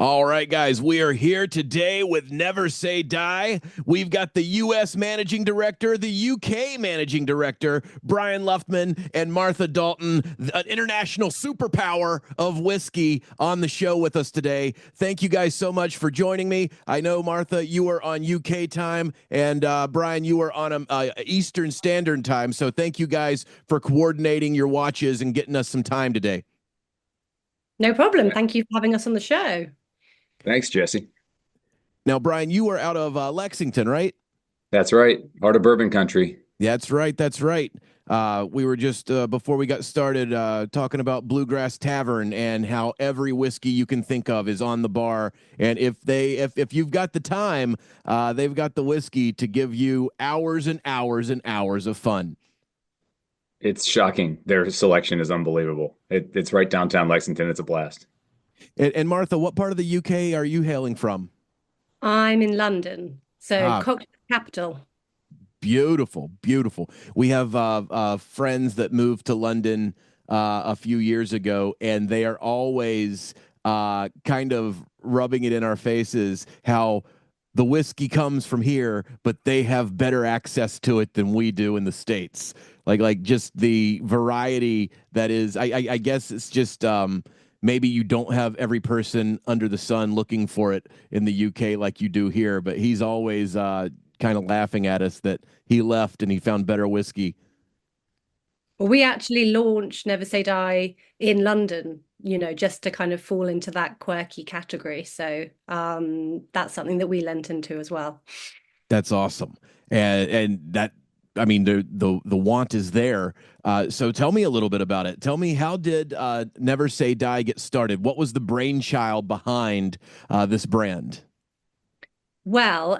All right, guys, we are here today with Never Say Die. We've got the U.S. Managing Director, the U.K. Managing Director, Brian Luftman, and Martha Dalton, an international superpower of whiskey, on the show with us today. Thank you guys so much for joining me. I know, Martha, you are on U.K. time, and Brian, you are on Eastern Standard Time. So thank you guys for coordinating your watches and getting us some time today. No problem. Thank you for having us on the show. Thanks, Jesse. Now, Brian, you are out of Lexington, right? That's right. Heart of bourbon country. That's right. That's right. We were just before we got started talking about Bluegrass Tavern and how every whiskey you can think of is on the bar. And if you've got the time, they've got the whiskey to give you hours and hours and hours of fun. It's shocking. Their selection is unbelievable. It's right downtown Lexington. It's a blast. And Martha, what part of the UK are you hailing from? I'm in London, so Ah, cocktail capital. beautiful, beautiful. We have friends that moved to London a few years ago, and they are always kind of rubbing it in our faces how the whiskey comes from here, but they have better access to it than we do in the States. Like just the variety that is, I guess it's just maybe you don't have every person under the sun looking for it in the UK like you do here, but he's always kind of laughing at us that he left and he found better whiskey. Well, we actually launched Never Say Die in London, just to kind of fall into that quirky category. So that's something that we lent into as well. That's awesome. And that, I mean, the want is there. So tell me a little bit about it. Tell me, how did Never Say Die get started? What was the brainchild behind this brand? Well,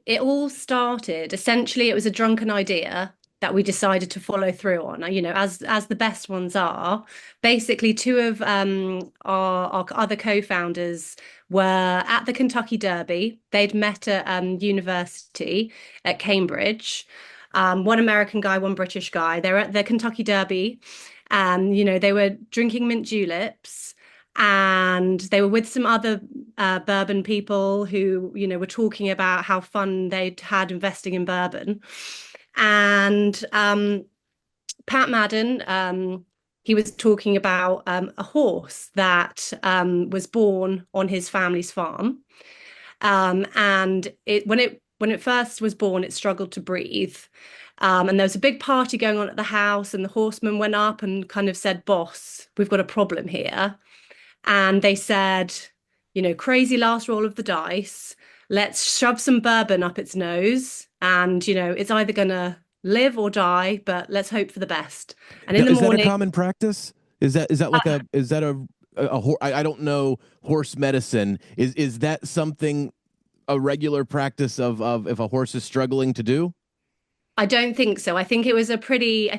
it all started, essentially, it was a drunken idea that we decided to follow through on, as the best ones are. Basically, two of our other co-founders were at the Kentucky Derby. They'd met at university at Cambridge. One American guy, one British guy. They were at the Kentucky Derby, and they were drinking mint juleps, and they were with some other bourbon people who were talking about how fun they'd had investing in bourbon. And Pat Madden, he was talking about a horse that was born on his family's farm, and when it first was born, it struggled to breathe. And there was a big party going on at the house, and the horseman went up and kind of said, "Boss, we've got a problem here." And they said, crazy last roll of the dice. Let's shove some bourbon up its nose. And, it's either going to live or die, but let's hope for the best. And in the Is that a morning, common practice? Is that like a is that I don't know horse medicine. Is that something, a regular practice of if a horse is struggling, to do? I don't think so. I think a pretty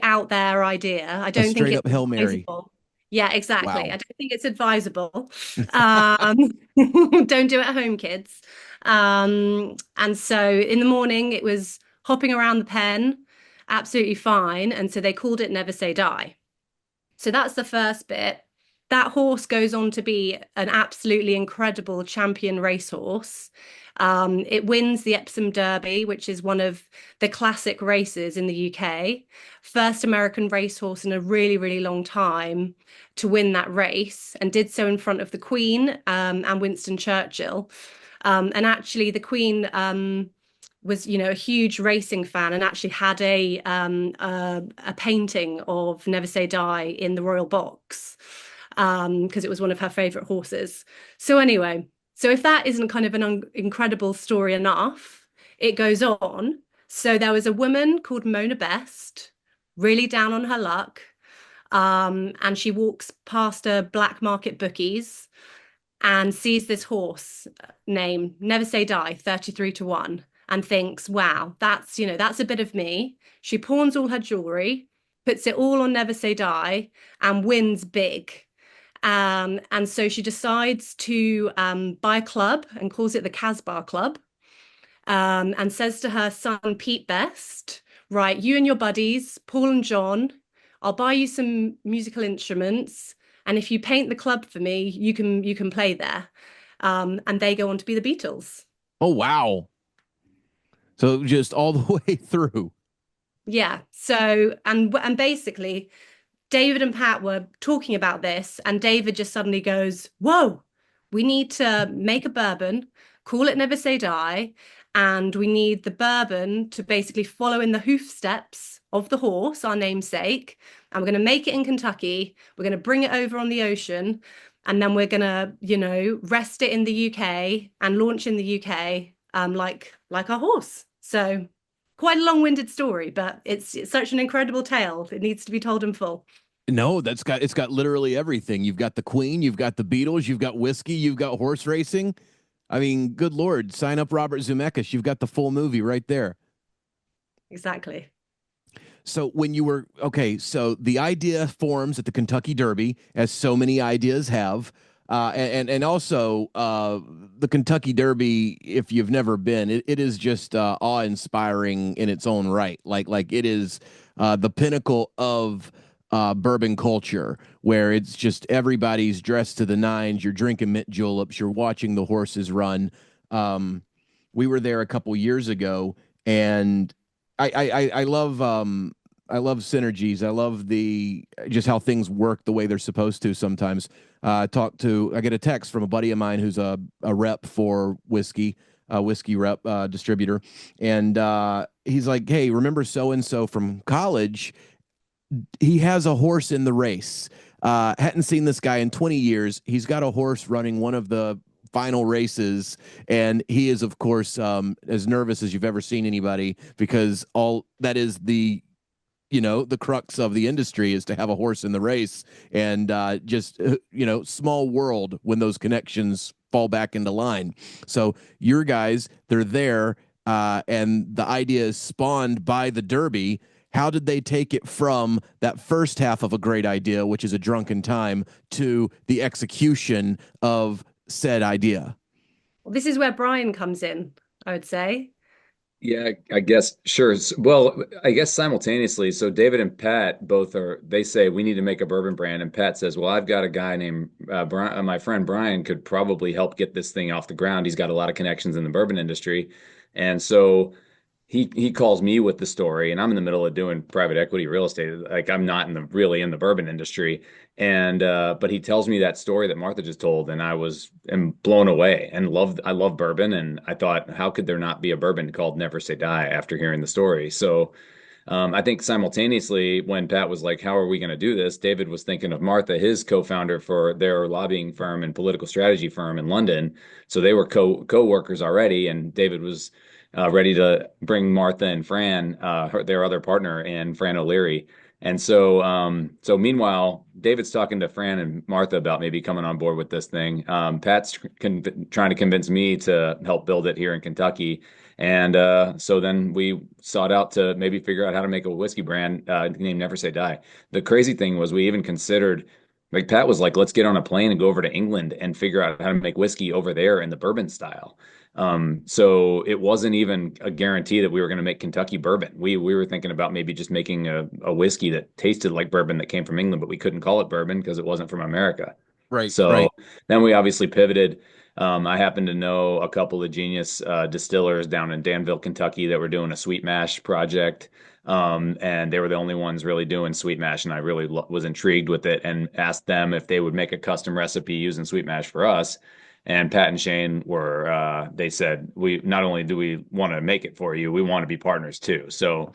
out there idea. I A don't think straight it's up Hail Mary. advisable. Yeah, exactly. I Wow. don't think it's advisable. Um, don't do it at home, kids. And so in the morning, it was hopping around the pen, absolutely fine. And so they called it Never Say Die. So that's the first bit. That horse goes on to be an absolutely incredible champion racehorse. It wins the Epsom Derby, which is one of the classic races in the UK. First American racehorse in a really, really long time to win that race, and did so in front of the Queen and Winston Churchill. And actually, the Queen was, a huge racing fan, and actually had a painting of Never Say Die in the royal box, because it was one of her favorite horses. So anyway, so if that isn't kind of an incredible story enough, it goes on. So there was a woman called Mona Best, really down on her luck, and she walks past a black market bookies and sees this horse name Never Say Die 33 to 1, and thinks, wow, that's a bit of me. She pawns all her jewelry, puts it all on Never Say Die, and wins big. And so she decides to buy a club and calls it the Casbah Club, and says to her son, Pete Best, right, you and your buddies, Paul and John, I'll buy you some musical instruments. and if you paint the club for me, you can play there. And they go on to be the Beatles. Oh, wow. So just all the way through. Yeah. So and basically David and Pat were talking about this, and David just suddenly goes, "Whoa, we need to make a bourbon, call it Never Say Die, and we need the bourbon to basically follow in the hoof steps of the horse, our namesake. And we're going to make it in Kentucky. We're going to bring it over on the ocean, and then we're going to, rest it in the UK and launch in the UK, like our horse." So quite a long-winded story, but it's such an incredible tale. It needs to be told in full. No, it's got literally everything. You've got the Queen, you've got the Beatles, you've got whiskey, you've got horse racing. I mean, good Lord, sign up Robert Zemeckis. You've got the full movie right there. Exactly. So when you were okay, so the idea forms at the Kentucky Derby, as so many ideas have, and also the Kentucky Derby. If you've never been, it is just awe inspiring in its own right. Like it is the pinnacle of bourbon culture, where it's just everybody's dressed to the nines. You're drinking mint juleps. You're watching the horses run. Um, we were there a couple years ago, and I love synergies. I love the just how things work the way they're supposed to sometimes. I get a text from a buddy of mine who's a rep for whiskey rep distributor, and he's like, "Hey, remember so and so from college? He has a horse in the race. Hadn't seen this guy in 20 years. He's got a horse running one of the final races, and he is, of course, as nervous as you've ever seen anybody, because all that is the crux of the industry is to have a horse in the race, and small world when those connections fall back into line. So your guys, they're there, and the idea is spawned by the Derby. How did they take it from that first half of a great idea, which is a drunken time, to the execution of said idea? Well, this is where Brian comes in, I would say. Yeah, I guess sure. Well, I guess simultaneously. So David and Pat both they say we need to make a bourbon brand, and Pat says, "Well, I've got a guy named Brian, my friend Brian could probably help get this thing off the ground. He's got a lot of connections in the bourbon industry." And so he calls me with the story, and I'm in the middle of doing private equity real estate. Like I'm not really in the bourbon industry. And but he tells me that story that Martha just told, and am blown away and I love bourbon, and I thought, how could there not be a bourbon called Never Say Die after hearing the story? So I think simultaneously, when Pat was like, "How are we going to do this?" David was thinking of Martha, his co-founder for their lobbying firm and political strategy firm in London. So they were co-workers already, and David was ready to bring Martha and Fran, their other partner, and Fran O'Leary. And so meanwhile, David's talking to Fran and Martha about maybe coming on board with this thing. Pat's trying to convince me to help build it here in Kentucky. And so then we sought out to maybe figure out how to make a whiskey brand named Never Say Die. The crazy thing was we even considered, like Pat was like, let's get on a plane and go over to England and figure out how to make whiskey over there in the bourbon style. So it wasn't even a guarantee that we were going to make Kentucky bourbon. We were thinking about maybe just making a whiskey that tasted like bourbon that came from England, but we couldn't call it bourbon because it wasn't from America. Right, So right. then we obviously pivoted. I happen to know a couple of genius distillers down in Danville, Kentucky, that were doing a sweet mash project. And they were the only ones really doing sweet mash, and I really was intrigued with it and asked them if they would make a custom recipe using sweet mash for us. And Pat and Shane they said, we not only do we want to make it for you, we want to be partners too. So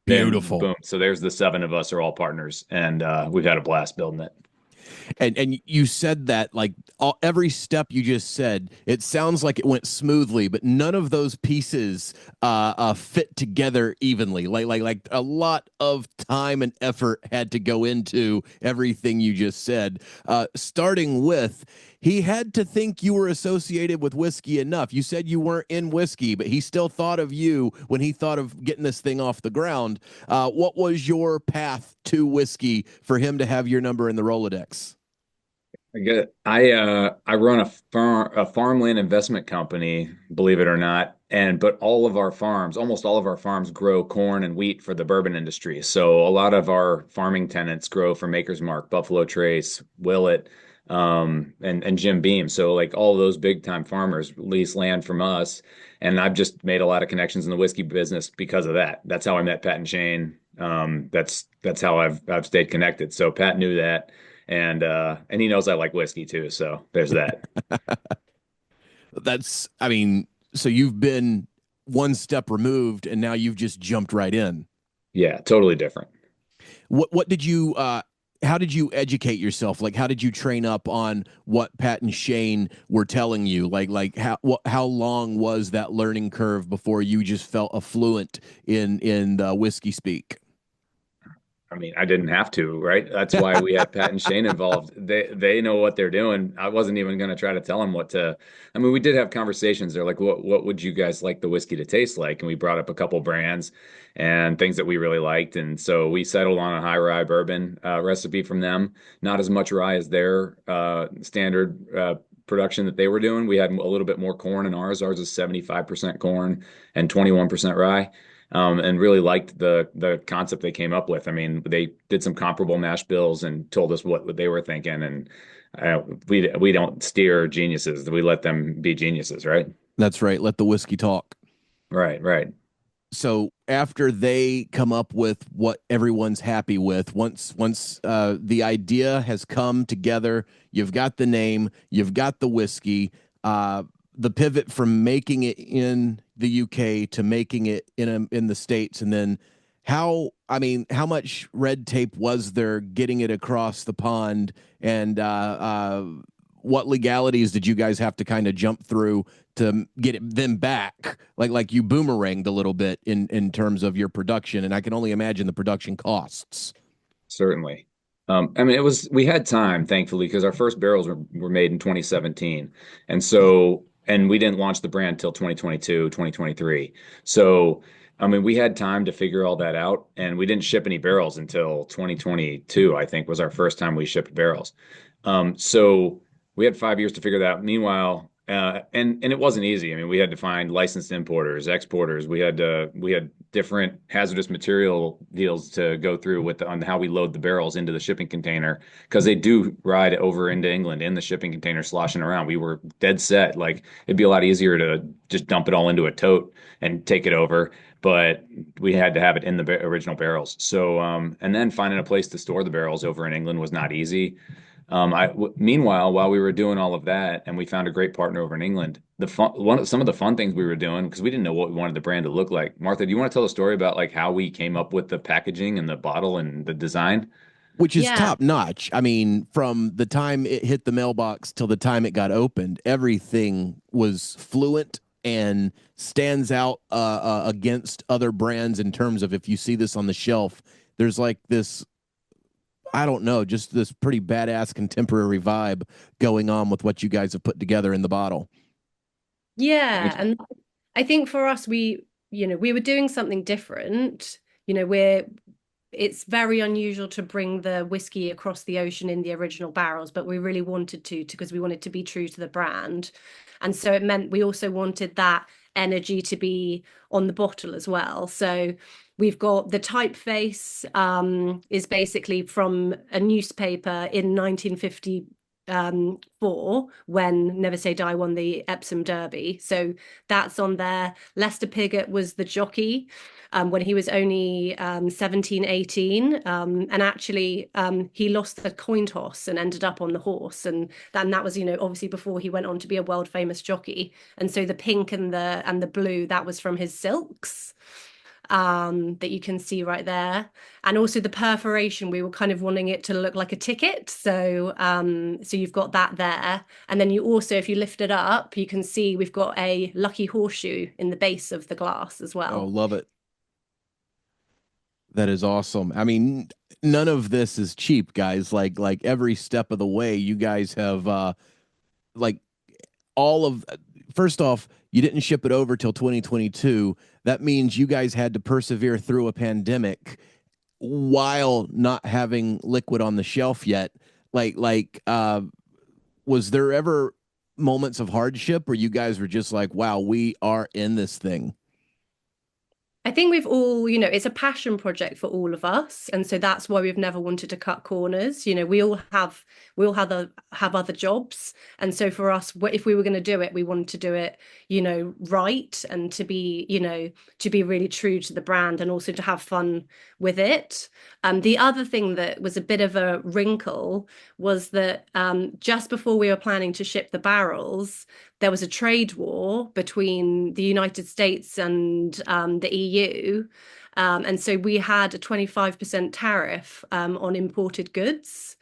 then, Beautiful. boom. So there's the seven of us are all partners, and we've had a blast building it. And you said that like every step you just said, it sounds like it went smoothly, but none of those pieces fit together evenly. Like a lot of time and effort had to go into everything you just said. Starting with, he had to think you were associated with whiskey enough. You said you weren't in whiskey, but he still thought of you when he thought of getting this thing off the ground. What was your path to whiskey for him to have your number in the Rolodex? I run a farmland investment company, believe it or not. But all of our farms, almost all of our farms grow corn and wheat for the bourbon industry. So a lot of our farming tenants grow for Maker's Mark, Buffalo Trace, Willet, and Jim Beam. So like all those big time farmers lease land from us. And I've just made a lot of connections in the whiskey business because of that. That's how I met Pat and Shane. That's how I've stayed connected. So Pat knew that and he knows I like whiskey too, so there's that. That's, I mean, so you've been one step removed and now you've just jumped right in. Yeah, totally different. What did you how did you educate yourself? Like how did you train up on what Pat and Shane were telling you? Like how long was that learning curve before you just felt affluent in the whiskey speak? I mean, I didn't have to, right? That's why we have Pat and Shane involved. They know what they're doing. I wasn't even going to try to tell them what to. I mean, we did have conversations. They're like, "What would you guys like the whiskey to taste like?" And we brought up a couple brands and things that we really liked, and so we settled on a high rye bourbon recipe from them. Not as much rye as their standard production that they were doing. We had a little bit more corn in ours. Ours is 75% corn and 21% rye, and really liked the concept they came up with. I mean, they did some comparable mash bills and told us what they were thinking. And we don't steer geniuses; we let them be geniuses, right? That's right. Let the whiskey talk. Right, right. So after they come up with what everyone's happy with, once the idea has come together, you've got the name, you've got the whiskey, uh, the pivot from making it in the UK to making it in the States, and then how I mean, how much red tape was there getting it across the pond, and what legalities did you guys have to kind of jump through to get them back? Like you boomeranged a little bit in terms of your production, and I can only imagine the production costs. Certainly. I mean, we had time, thankfully, because our first barrels were made in 2017. And we didn't launch the brand till 2022, 2023. So, I mean, we had time to figure all that out, and we didn't ship any barrels until 2022, I think was our first time we shipped barrels. So we had 5 years to figure that out. Meanwhile, and it wasn't easy. I mean, we had to find licensed importers, exporters. We had different hazardous material deals to go through on how we load the barrels into the shipping container because they do ride over into England in the shipping container sloshing around. We were dead set. Like it'd be a lot easier to just dump it all into a tote and take it over, but we had to have it in the original barrels. So, and then finding a place to store the barrels over in England was not easy. Meanwhile, while we were doing all of that, and we found a great partner over in England, some of the fun things we were doing because we didn't know what we wanted the brand to look like. Martha, do you want to tell a story about like how we came up with the packaging and the bottle and the design? Which is Yeah. top notch. I mean, from the time it hit the mailbox till the time it got opened, everything was fluent and stands out against other brands in terms of if you see this on the shelf, there's like this, I don't know, just this pretty badass contemporary vibe going on with what you guys have put together in the bottle. Yeah, Thank you. and I think for us, we were doing something different. We're it's very unusual to bring the whiskey across the ocean in the original barrels, but we really wanted to because we wanted to be true to the brand. And so it meant we also wanted that energy to be on the bottle as well. So we've got the typeface is basically from a newspaper in 1950 when Never Say Die won the Epsom Derby. So that's on there. Lester Piggott was the jockey when he was only 17, 18. And actually, he lost the coin toss and ended up on the horse. And that was, obviously before he went on to be a world famous jockey. And so the pink and the blue, that was from his silks that you can see right there. And also the perforation, we were kind of wanting it to look like a ticket. So you've got that there. And then you also, if you lift it up, you can see we've got a lucky horseshoe in the base of the glass as Oh, well. love it. That is awesome. I mean, none of this is cheap, guys. Like every step of the way, you guys have like all of first off, you didn't ship it over till 2022. That means you guys had to persevere through a pandemic while not having liquid on the shelf yet. Like was there ever moments of hardship where you guys were just like, wow, we are in this thing? I think we've all, it's a passion project for all of us, and so that's why we've never wanted to cut corners. We all have other jobs, and so for us, if we were going to do it, we wanted to do it, right, and to be really true to the brand, and also to have fun with it. The other thing that was a bit of a wrinkle was that just before we were planning to ship the barrels, there was a trade war between the United States and the EU. And so we had a 25% tariff on imported goods.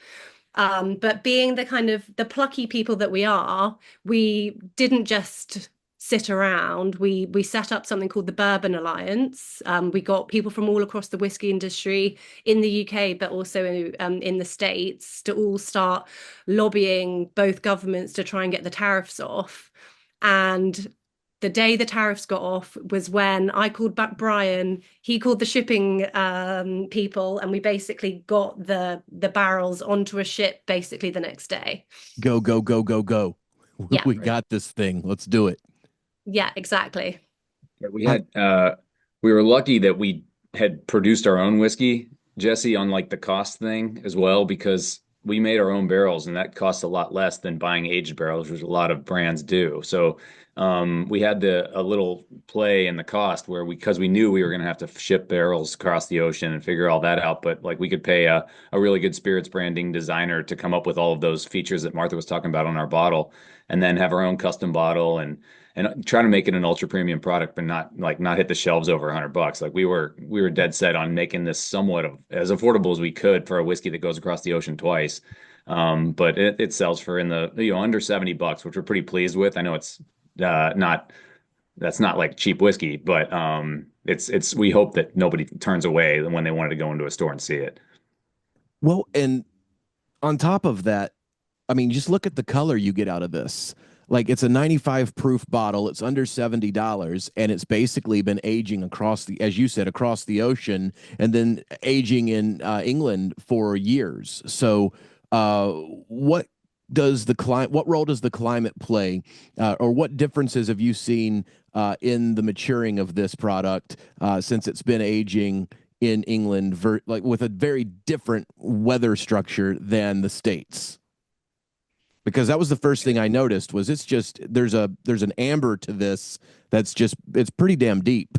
But being the kind of the plucky people that we are, we didn't just sit around. We set up something called the Bourbon Alliance. We got people from all across the whiskey industry in the UK, but also in the States, to all start lobbying both governments to try and get the tariffs off. And the day the tariffs got off was when I called back Brian, he called the shipping people, and we basically got the barrels onto a ship basically the next day. Go, go, go, go, go. Yeah, We got this thing. Let's do it. yeah, exactly. Yeah, I, we were lucky that we had produced our own whiskey, Jesse, on like the cost thing as well, because we made our own barrels and that costs a lot less than buying aged barrels, which a lot of brands do. So we had a little play in the cost where because we knew we were going to have to ship barrels across the ocean and figure all that out, but like we could pay a really good spirits branding designer to come up with all of those features that Martha was talking about on our bottle, and then have our own custom bottle and try to make it an ultra premium product, but not hit the shelves over $100. Like we were dead set on making this somewhat of as affordable as we could for a whiskey that goes across the ocean twice. But it sells for in the under $70, which we're pretty pleased with. I know it's not that's not like cheap whiskey, but it's we hope that nobody turns away when they wanted to go into a store and see it. well, and on top of that, I mean, just look at the color you get out of this. Like it's a 95 proof bottle. It's under $70, and it's basically been aging across the, as you said, across the ocean, and then aging in England for years. So, what does the climate? What role does the climate play, or what differences have you seen in the maturing of this product since it's been aging in England, like with a very different weather structure than the States? Because that was the first thing I noticed was it's just there's an amber to this that's just it's pretty damn deep.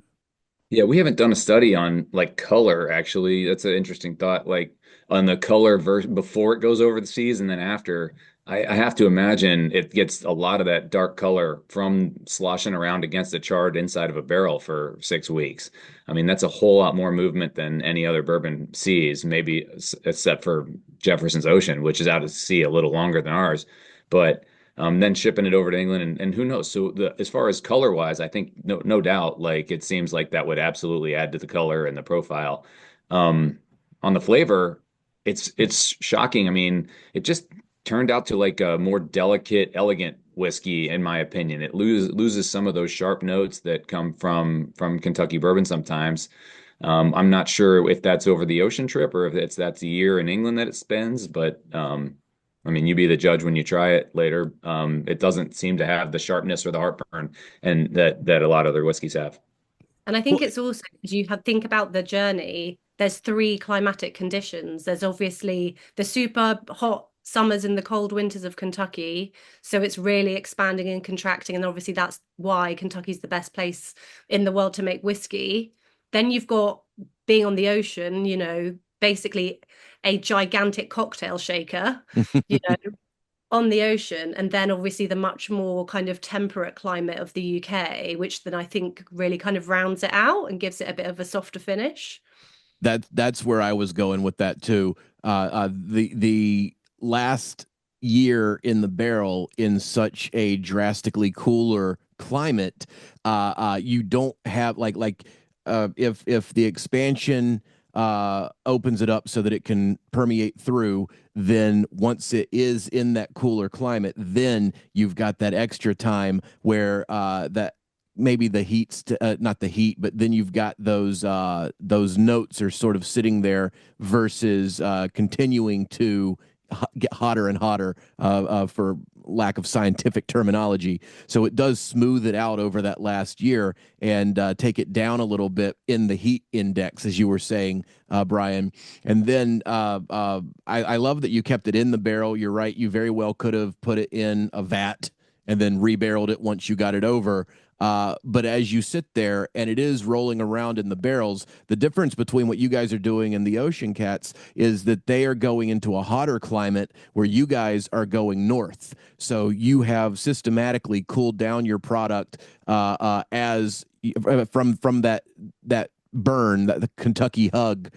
Yeah, we haven't done a study on like color actually. That's an interesting thought. Like on the color version before it goes over the seas and then after. I have to imagine it gets a lot of that dark color from sloshing around against the charred inside of a barrel for 6 weeks. I mean, that's a whole lot more movement than any other bourbon sees, maybe except for Jefferson's Ocean, which is out at sea a little longer than ours. But then shipping it over to England and who knows? So as far as color wise, I think no doubt, like it seems like that would absolutely add to the color and the profile. Um, on the flavor, it's shocking. I mean, it just turned out to like a more delicate, elegant whiskey, in my opinion. It loses some of those sharp notes that come from Kentucky bourbon sometimes. I'm not sure if that's over the ocean trip or if that's a year in England that it spends, but I mean, you be the judge when you try it later. It doesn't seem to have the sharpness or the heartburn and that a lot of other whiskeys have. And I Well, think it's also because think about the journey. There's three climatic conditions. There's obviously the super hot summers and the cold winters of Kentucky. So it's really expanding and contracting. And obviously that's why Kentucky's the best place in the world to make whiskey. Then you've got being on the ocean, basically a gigantic cocktail shaker, you know, on the ocean, and then obviously the much more kind of temperate climate of the UK, which then I think really kind of rounds it out and gives it a bit of a softer finish. that's where I was going with that too. The last year in the barrel in such a drastically cooler climate, you don't have if the expansion opens it up so that it can permeate through, then once it is in that cooler climate, then you've got that extra time where that maybe the heat's not the heat, but then you've got those notes are sort of sitting there versus continuing to get hotter and hotter for lack of scientific terminology. So it does smooth it out over that last year and take it down a little bit in the heat index, as you were saying, Brian. And then I love that you kept it in the barrel. You're right. You very well could have put it in a vat and then rebarreled it once you got it over. But as you sit there and it is rolling around in the barrels, the difference between what you guys are doing and the Ocean Cats is that they are going into a hotter climate where you guys are going north. So you have systematically cooled down your product as from that burn, that the Kentucky hug,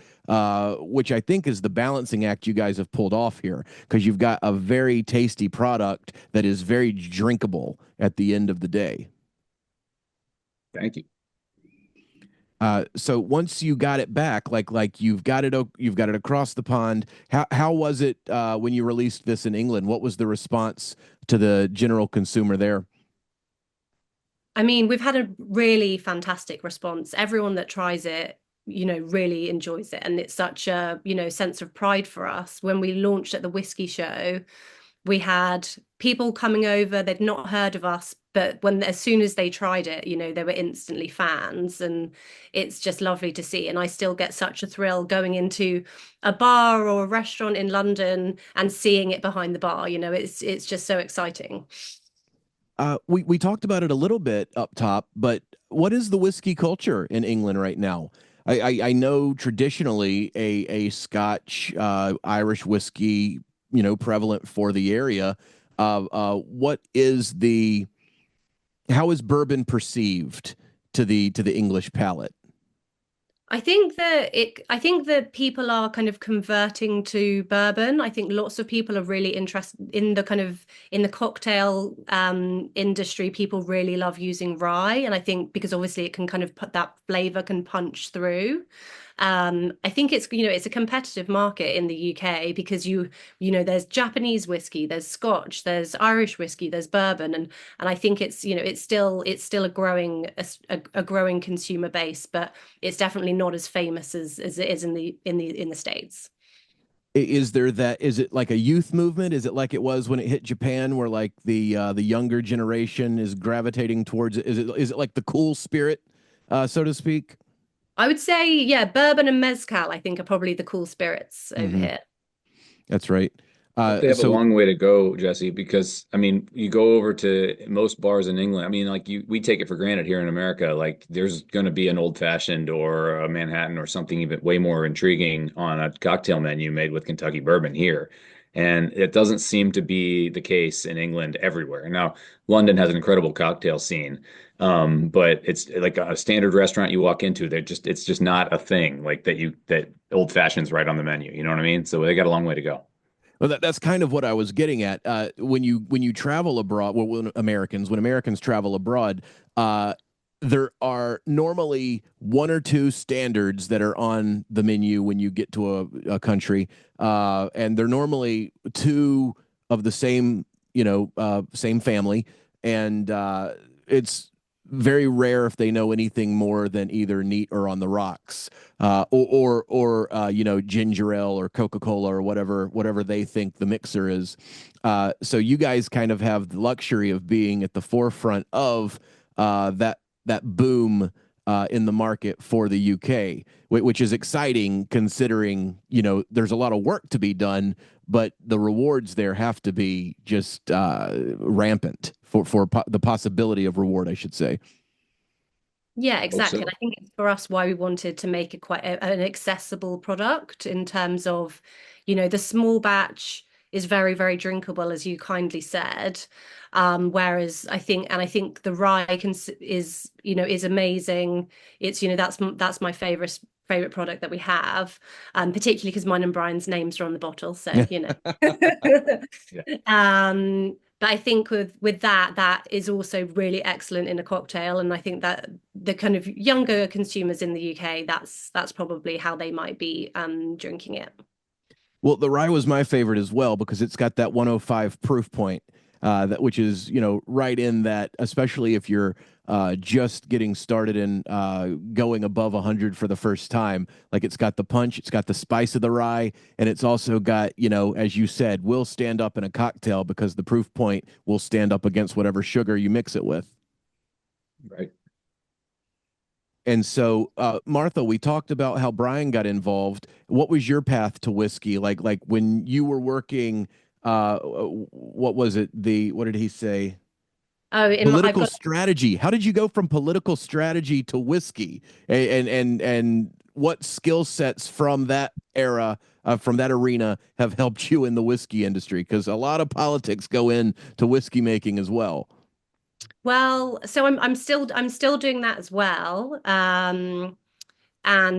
which I think is the balancing act you guys have pulled off here, because you've got a very tasty product that is very drinkable at the end of the day. Thank you. So once you got it back, like you've got it across the pond. How was it when you released this in England? What was the response to the general consumer there? I mean, we've had a really fantastic response. Everyone that tries it, really enjoys it. And it's such a, sense of pride for us. When we launched at the whiskey show, we had people coming over, they'd not heard of us, but as soon as they tried it, they were instantly fans. And it's just lovely to see. And I still get such a thrill going into a bar or a restaurant in London and seeing it behind the bar. It's just so exciting. We talked about it a little bit up top, but what is the whiskey culture in England right now? I know traditionally a Scotch Irish whiskey, prevalent for the area. What is the how is bourbon perceived to the English palate? I think that people are kind of converting to bourbon. I think lots of people are really interested in the cocktail industry. People really love using rye, and I think because obviously it can kind of put that flavor can punch through. I think it's a competitive market in the UK because there's Japanese whiskey, there's Scotch, there's Irish whiskey, there's bourbon, and I think it's still a growing consumer base, but it's definitely not as famous as it is in the States. Is it like a youth movement? Is it like it was when it hit Japan, where like the younger generation is gravitating towards it? Is it like the cool spirit, so to speak? I would say, yeah, bourbon and mezcal, I think, are probably the cool spirits over Hmm. here. That's right. But they have a So long way to go, Jesse, because I mean, you go over to most bars in England. I mean, we take it for granted here in America. Like there's going to be an old fashioned or a Manhattan or something even way more intriguing on a cocktail menu made with Kentucky bourbon here. And it doesn't seem to be the case in England everywhere. Now, London has an incredible cocktail scene. But it's like a standard restaurant you walk into, it's just not a thing like that old fashioned's right on the menu. You know what I mean? So they got a long way to go. well, that's kind of what I was getting at. When you travel abroad, well, when Americans travel abroad, there are normally one or two standards that are on the menu when you get to a country, and they're normally two of the same, same family, and it's very rare if they know anything more than either neat or on the rocks, ginger ale or Coca Cola or whatever they think the mixer is. So you guys kind of have the luxury of being at the forefront of that boom in the market for the UK, which is exciting considering there's a lot of work to be done, but the rewards there have to be just rampant for the possibility of reward, I should say. Yeah, Hope exactly. And so. I think it's for us why we wanted to make it an accessible product in terms of, the small batch is very, very drinkable, as you kindly said. Whereas I think the rye is amazing. It's, that's my favorite product that we have, particularly because mine and Brian's names are on the bottle. So, Yeah. But I think with that is also really excellent in a cocktail, and I think that the kind of younger consumers in the UK, that's probably how they might be drinking it. Well, the rye was my favorite as well because it's got that 105 proof point. that which is right in that, especially if you're just getting started and going above 100 for the first time. Like it's got the punch, it's got the spice of the rye, and it's also got, as you said, will stand up in a cocktail because the proof point will stand up against whatever sugar you mix it with. Right. And so, Martha, we talked about how Brian got involved. What was your path to whiskey? Like when you were working, what was it? What did he say? Oh, I've Political got. strategy. How did you go from political strategy to whiskey? And what skill sets from that era, from that arena, have helped you in the whiskey industry? Because a lot of politics go into whiskey making as well. Well, so I'm still doing that as well. And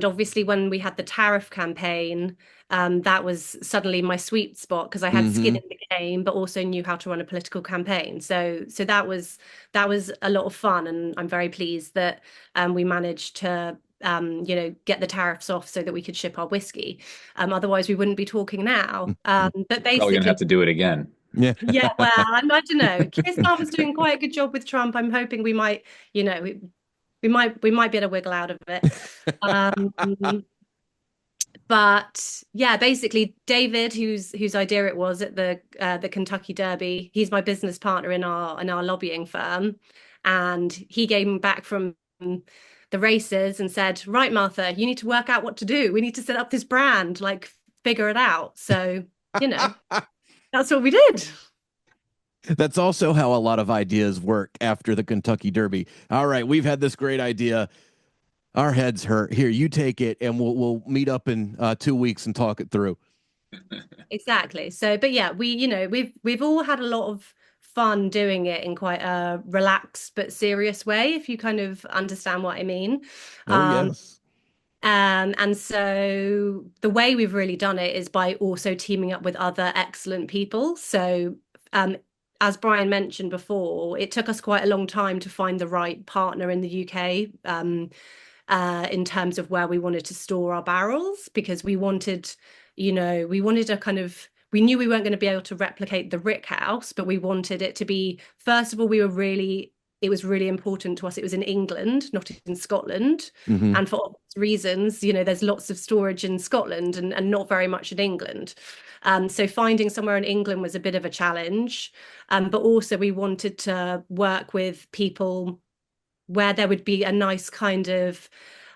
obviously, when we had the tariff campaign, that was suddenly my sweet spot because I had skin Mm-hmm. in the game, but also knew how to run a political campaign. So that was a lot of fun, and I'm very pleased that we managed to get the tariffs off so that we could ship our whiskey. Otherwise, we wouldn't be talking now. But Probably gonna have basically, to do it again. Yeah. yeah, well, I don't know. Keir Starmer's doing quite a good job with Trump. I'm hoping we might, we might be able to wiggle out of it. Um, but yeah, basically, David, whose idea it was at the Kentucky Derby, he's my business partner in our lobbying firm, and he came back from the races and said, "Right, Martha, you need to work out what to do. We need to set up this brand, like figure it out." So, you know, that's what we did. That's also how a lot of ideas work after the Kentucky Derby. All right, we've had this great idea. Our heads hurt. Here, you take it, and we'll meet up in 2 weeks and talk it through. Exactly. So, but yeah, we've all had a lot of fun doing it in quite a relaxed but serious way, if you kind of understand what I mean. Oh Um, yes. and so the way we've really done it is by also teaming up with other excellent people. So, um, as Brian mentioned before, it took us quite a long time to find the right partner in the UK. In terms of where we wanted to store our barrels because we wanted a kind of we knew we weren't going to be able to replicate the Rick House, but we wanted it to be, first of all, it was really important to us. It was in England, not in Scotland. Hmm. And for obvious reasons, there's lots of storage in Scotland and not very much in England. So finding somewhere in England was a bit of a challenge. But also we wanted to work with people where there would be a nice kind of,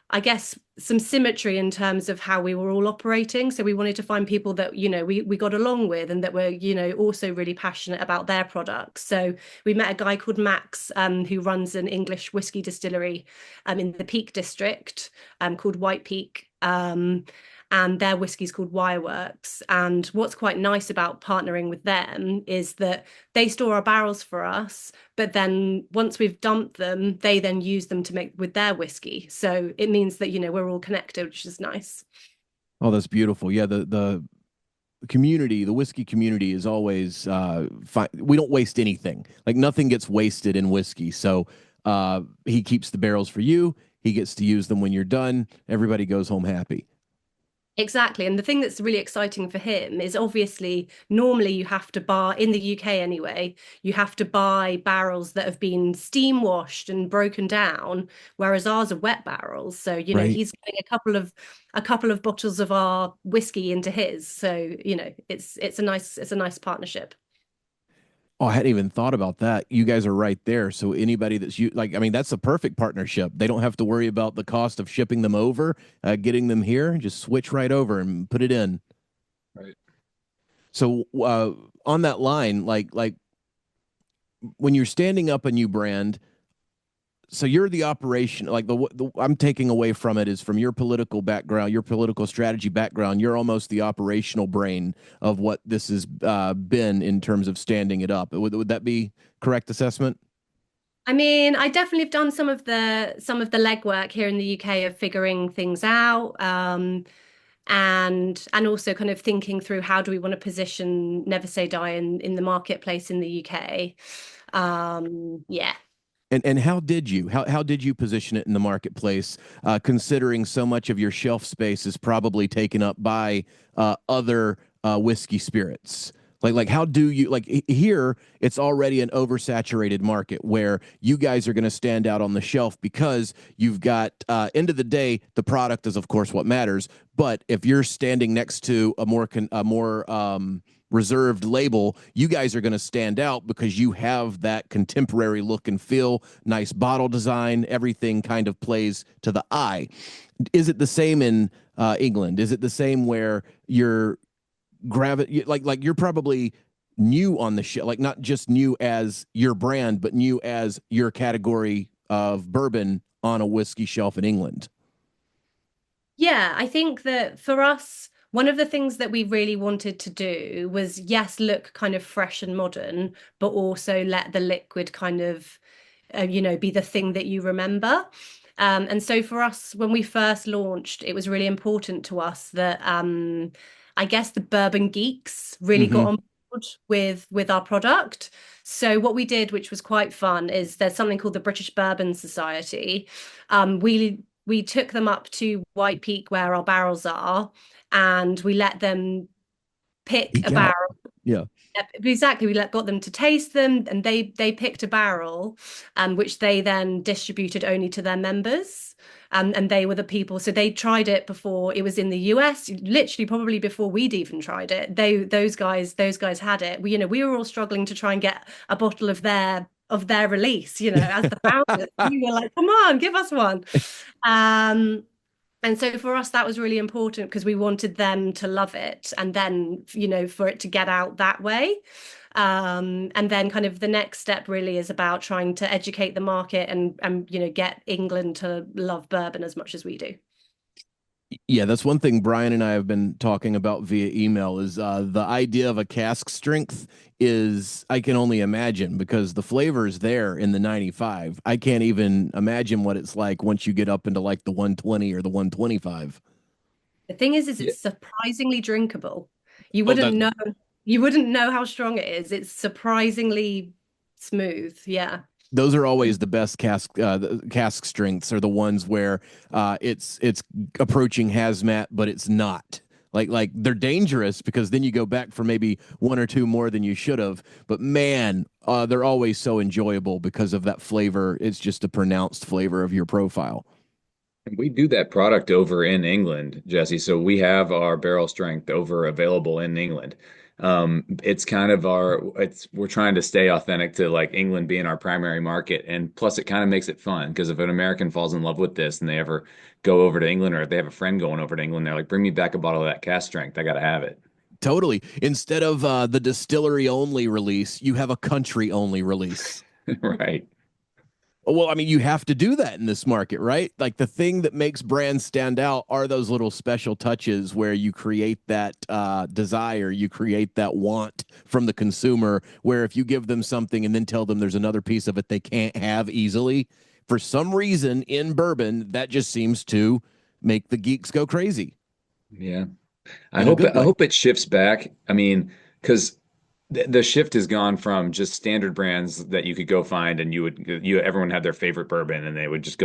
I guess, some symmetry in terms of how we were all operating. So we wanted to find people that, we got along with and that were, also really passionate about their products. So we met a guy called Max, who runs an English whiskey distillery in the Peak District called White Peak. And their whiskey's called Wireworks. And what's quite nice about partnering with them is that they store our barrels for us, but then once we've dumped them, they then use them to make with their whiskey. So it means that, we're all connected, which is nice. Oh, that's beautiful. Yeah, the community, the whiskey community is always fine. We don't waste anything. Like nothing gets wasted in whiskey. So he keeps the barrels for you. He gets to use them when you're done. Everybody goes home happy. Exactly. And the thing that's really exciting for him is obviously normally you have to buy, in the UK anyway, you have to buy barrels that have been steam washed and broken down, whereas ours are wet barrels. So, Right. he's getting a couple of bottles of our whiskey into his. So, it's a nice partnership. Oh, I hadn't even thought about that. You guys are right there. So anybody that's you like, I mean, that's a perfect partnership. They don't have to worry about the cost of shipping them over, getting them here. Just switch right over and put it in. Right. So on that line, like when you're standing up a new brand, so you're the operation. Like the I'm taking away from it is from your political background, your political strategy background. You're almost the operational brain of what this has been in terms of standing it up. Would that be correct assessment? I mean, I definitely have done some of the legwork here in the UK of figuring things out, and also kind of thinking through how do we want to position Never Say Die in the marketplace in the UK. Yeah. And how did you position it in the marketplace, considering so much of your shelf space is probably taken up by other whiskey spirits? Like how do you like here? It's already an oversaturated market where you guys are going to stand out on the shelf because you've got. End of the day, the product is of course what matters. But if you're standing next to a more reserved label, you guys are going to stand out because you have that contemporary look and feel, nice bottle design, everything kind of plays to the eye. Is it the same in England? Is it the same where you're like you're probably new on the show, like not just new as your brand, but new as your category of bourbon on a whiskey shelf in England? Yeah, I think that for us, one of the things that we really wanted to do was, yes, look kind of fresh and modern, but also let the liquid kind of, be the thing that you remember. And so for us, when we first launched, it was really important to us that I guess the bourbon geeks really got Mm-hmm. on board with our product. So what we did, which was quite fun, is there's something called the British Bourbon Society. We took them up to White Peak where our barrels are, and we let them pick a Geek out. barrel. Yeah. Exactly, got them to taste them, and they picked a barrel, which they then distributed only to their members. And they were the people. So they tried it before it was in the US, literally probably before we'd even tried it. Those guys had it. We were all struggling to try and get a bottle of their release. As the founders, we were like, "Come on, give us one." Um, and so for us, that was really important because we wanted them to love it and then, for it to get out that way. And then kind of the next step really is about trying to educate the market and get England to love bourbon as much as we do. Yeah, that's one thing Brian and I have been talking about via email is the idea of a cask strength is I can only imagine because the flavor is there in the 95. I can't even imagine what it's like once you get up into like the 120 or the 125. The thing is Yeah. it's surprisingly drinkable. You Oh, wouldn't that know, you wouldn't know how strong it is. It's surprisingly smooth. Yeah. those are always the best cask strengths are the ones where it's approaching hazmat, but it's not. Like they're dangerous because then you go back for maybe one or two more than you should have. But man, they're always so enjoyable because of that flavor. It's just a pronounced flavor of your profile. We do that product over in England, Jesse. So we have our barrel strength over available in England. It's kind of we're trying to stay authentic to like England being our primary market. And plus it kind of makes it fun because if an American falls in love with this and they ever go over to England or if they have a friend going over to England, they're like, bring me back a bottle of that cast strength. I got to have it. Totally. Instead of the distillery only release, you have a country only release. Right. Well, I mean, you have to do that in this market, right? Like the thing that makes brands stand out are those little special touches where you create that desire, you create that want from the consumer. Where if you give them something and then tell them there's another piece of it they can't have easily, for some reason in bourbon, that just seems to make the geeks go crazy Yeah. in a good I way. hope it shifts back. I mean, because the shift has gone from just standard brands that you could go find and everyone had their favorite bourbon and they would just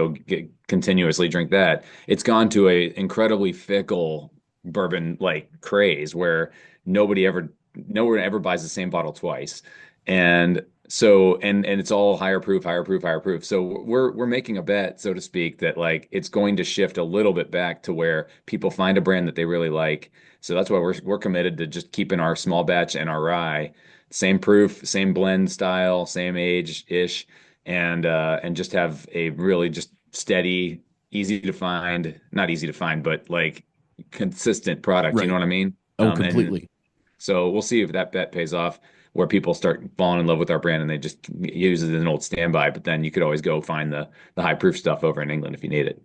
continuously drink that. It's gone to a incredibly fickle bourbon like craze where no one ever buys the same bottle twice. And so and it's all higher proof, higher proof, higher proof. So we're making a bet, so to speak, that like it's going to shift a little bit back to where people find a brand that they really like. So that's why we're committed to just keeping our small batch and our rye, same proof, same blend style, same age ish, and just have a really just steady, easy to find, not easy to find, but like consistent product. You know Right. what I mean? Oh, And completely. so we'll see if that bet pays off, where people start falling in love with our brand and they just use it as an old standby. But then you could always go find the high proof stuff over in England if you need it.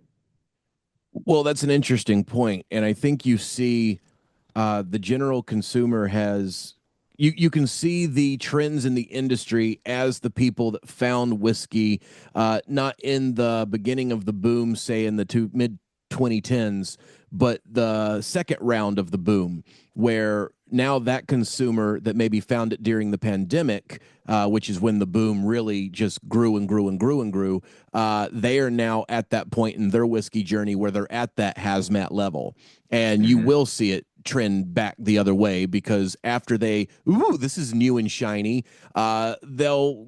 Well, that's an interesting point, and I think you see the general consumer has you can see the trends in the industry as the people that found whiskey not in the beginning of the boom, say in the mid 2010s, but the second round of the boom, where now that consumer that maybe found it during the pandemic, which is when the boom really just grew and grew and grew and grew, they are now at that point in their whiskey journey where they're at that hazmat level, and you Hmm. will see it trend back the other way because after this is new and shiny, they'll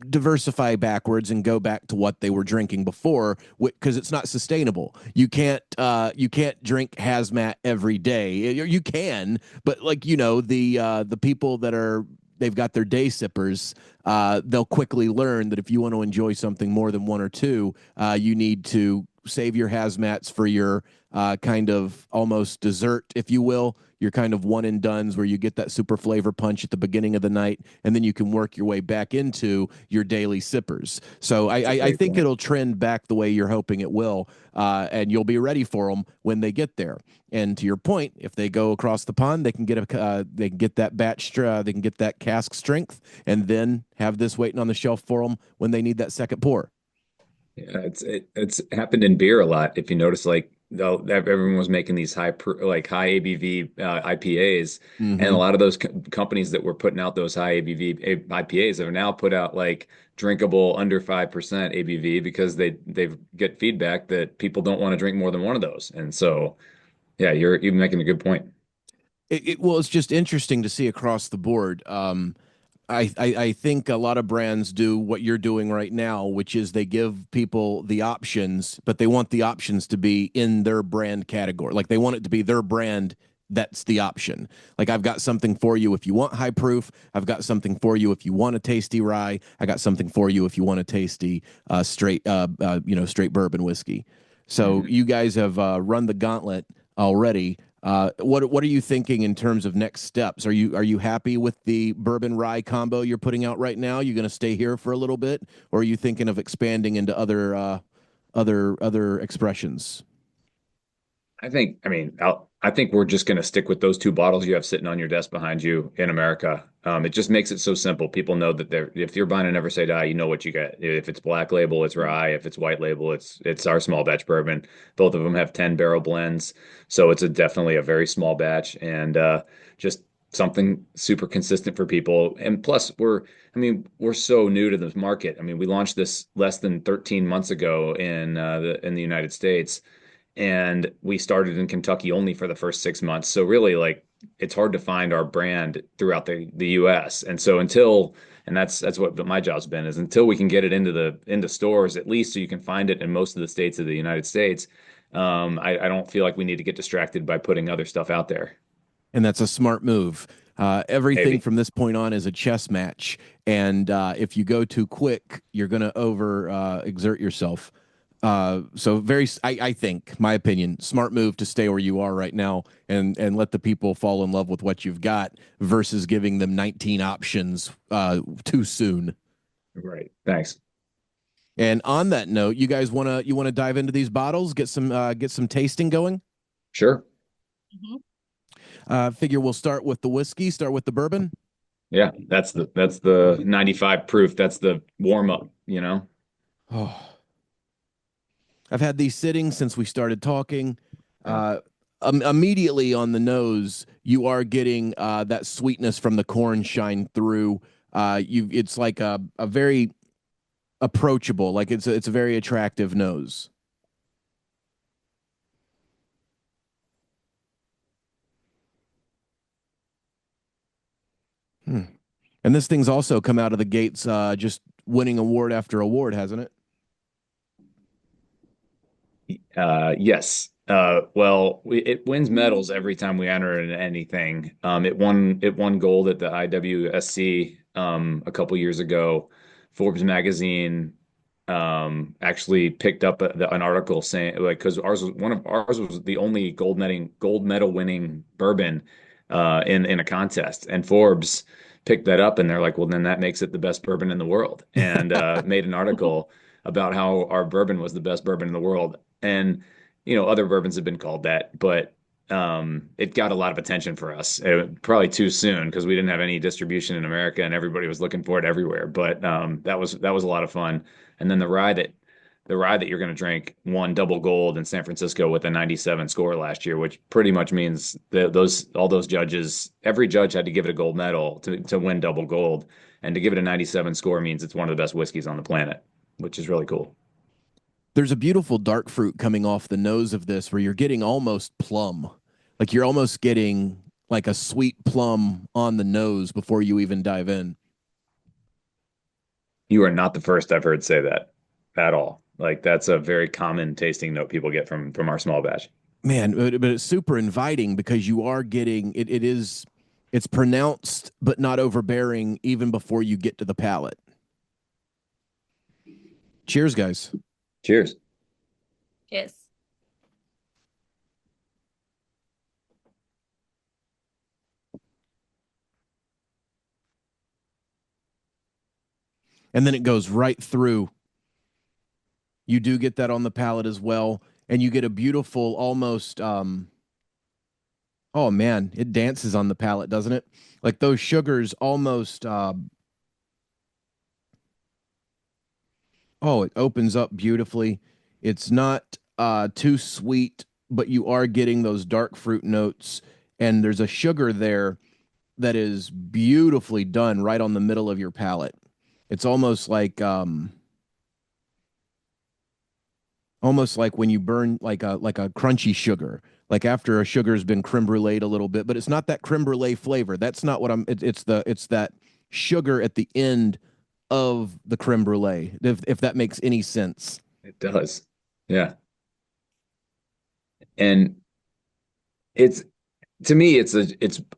diversify backwards and go back to what they were drinking before because it's not sustainable. You can't drink hazmat every day. You can, but like the people that are they've got their day sippers, they'll quickly learn that if you want to enjoy something more than one or two, you need to save your hazmats for your kind of almost dessert, if you will. Your kind of one and dones where you get that super flavor punch at the beginning of the night, and then you can work your way back into your daily sippers. So I think point. it'll trend back the way you're hoping it will, and you'll be ready for them when they get there. And to your point, if they go across the pond, they can get that they can get that cask strength, and then have this waiting on the shelf for them when they need that second pour. Yeah, it's happened in beer a lot. If you notice, like everyone was making these high ABV IPAs, and a Mm-hmm. lot of those companies that were putting out those high ABV IPAs have now put out like drinkable under 5% ABV because they've get feedback that people don't want to drink more than one of those. And so, yeah, you're making a good point. Well, it's just interesting to see across the board. I think a lot of brands do what you're doing right now, which is they give people the options, but they want the options to be in their brand category. Like they want it to be their brand that's the option. Like I've got something for you if you want high proof. I've got something for you if you want a tasty rye. I got something for you if you want a tasty straight bourbon whiskey. So Mhm. you guys have run the gauntlet already. What are you thinking in terms of next steps? Are you happy with the bourbon rye combo you're putting out right now? You going to stay here for a little bit, or are you thinking of expanding into other expressions? I think we're just going to stick with those two bottles you have sitting on your desk behind you in America. It just makes it so simple. People know that if you're buying a Never Say Die, you know what you get. If it's black label, it's rye. If it's white label, it's our small batch bourbon. Both of them have 10 barrel blends, so it's definitely a very small batch and just something super consistent for people. And plus, we're so new to this market. I mean, we launched this less than 13 months ago in the United States, and we started in Kentucky only for the first 6 months. So really, like, it's hard to find our brand throughout the U.S. And so and that's what my job's been is until we can get it into stores at least so you can find it in most of the states of the United States. I don't feel like we need to get distracted by putting other stuff out there. And that's a smart move. Everything Maybe. from this point on is a chess match, and if you go too quick, you're going to over exert yourself. I think, my opinion, smart move to stay where you are right now and let the people fall in love with what you've got versus giving them 19 options too soon. Right. Thanks. And on that note, you wanna dive into these bottles, get some tasting going. Sure. Mhm. Figure we'll start with the whiskey, start with the bourbon. Yeah. That's the 95 proof. That's the warm up, you know? Oh, I've had these sitting since we started talking. Yeah. Uh, Immediately on the nose, you are getting that sweetness from the corn shine through. It's like a very approachable, like it's a very attractive nose. Hmm. And this thing's also come out of the gates, just winning award after award, hasn't it? Yes. Well, it wins medals every time we enter in anything. It won gold at the IWSC a couple years ago. Forbes magazine actually picked up an article saying like because ours was the only gold medal winning bourbon in a contest, and Forbes picked that up and they're like, well, then that makes it the best bourbon in the world, and made an article about how our bourbon was the best bourbon in the world. And other bourbons have been called that, but it got a lot of attention for us. Probably too soon because we didn't have any distribution in America and everybody was looking for it everywhere. But that was a lot of fun. And then the rye that you're going to drink won double gold in San Francisco with a 97 score last year, which pretty much means that all those judges, every judge had to give it a gold medal to win double gold, and to give it a 97 score means it's one of the best whiskeys on the planet, which is really cool. There's a beautiful dark fruit coming off the nose of this where you're getting almost plum. Like you're almost getting like a sweet plum on the nose before you even dive in. You are not the first I've heard say that at all. Like that's a very common tasting note people get from our small batch. Man, but it's super inviting because you are getting it. It's pronounced but not overbearing even before you get to the palate. Cheers, guys. Cheers. Yes. And then it goes right through. You do get that on the palate as well, and you get a beautiful, almost. Oh man, it dances on the palate, doesn't it? Like those sugars almost. Oh, it opens up beautifully. It's not too sweet, but you are getting those dark fruit notes, and there's a sugar there that is beautifully done right on the middle of your palate. It's almost like when you burn like a crunchy sugar, like after a sugar's been creme bruleed a little bit, but it's not that creme brulee flavor. That's not what it's that sugar at the end of the creme brulee, if that makes any sense. It does. Yeah. And it's to me it's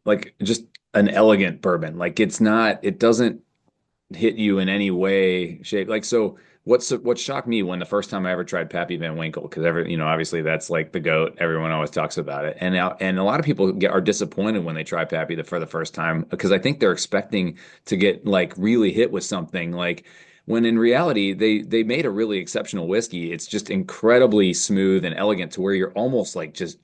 like just an elegant bourbon. Like it's not it doesn't hit you in any way, shape. Like so, what shocked me when the first time I ever tried Pappy Van Winkle, because obviously that's like the goat. Everyone always talks about it, and now and a lot of people are disappointed when they try Pappy for the first time because I think they're expecting to get like really hit with something like. When in reality, they made a really exceptional whiskey. It's just incredibly smooth and elegant to where you're almost like just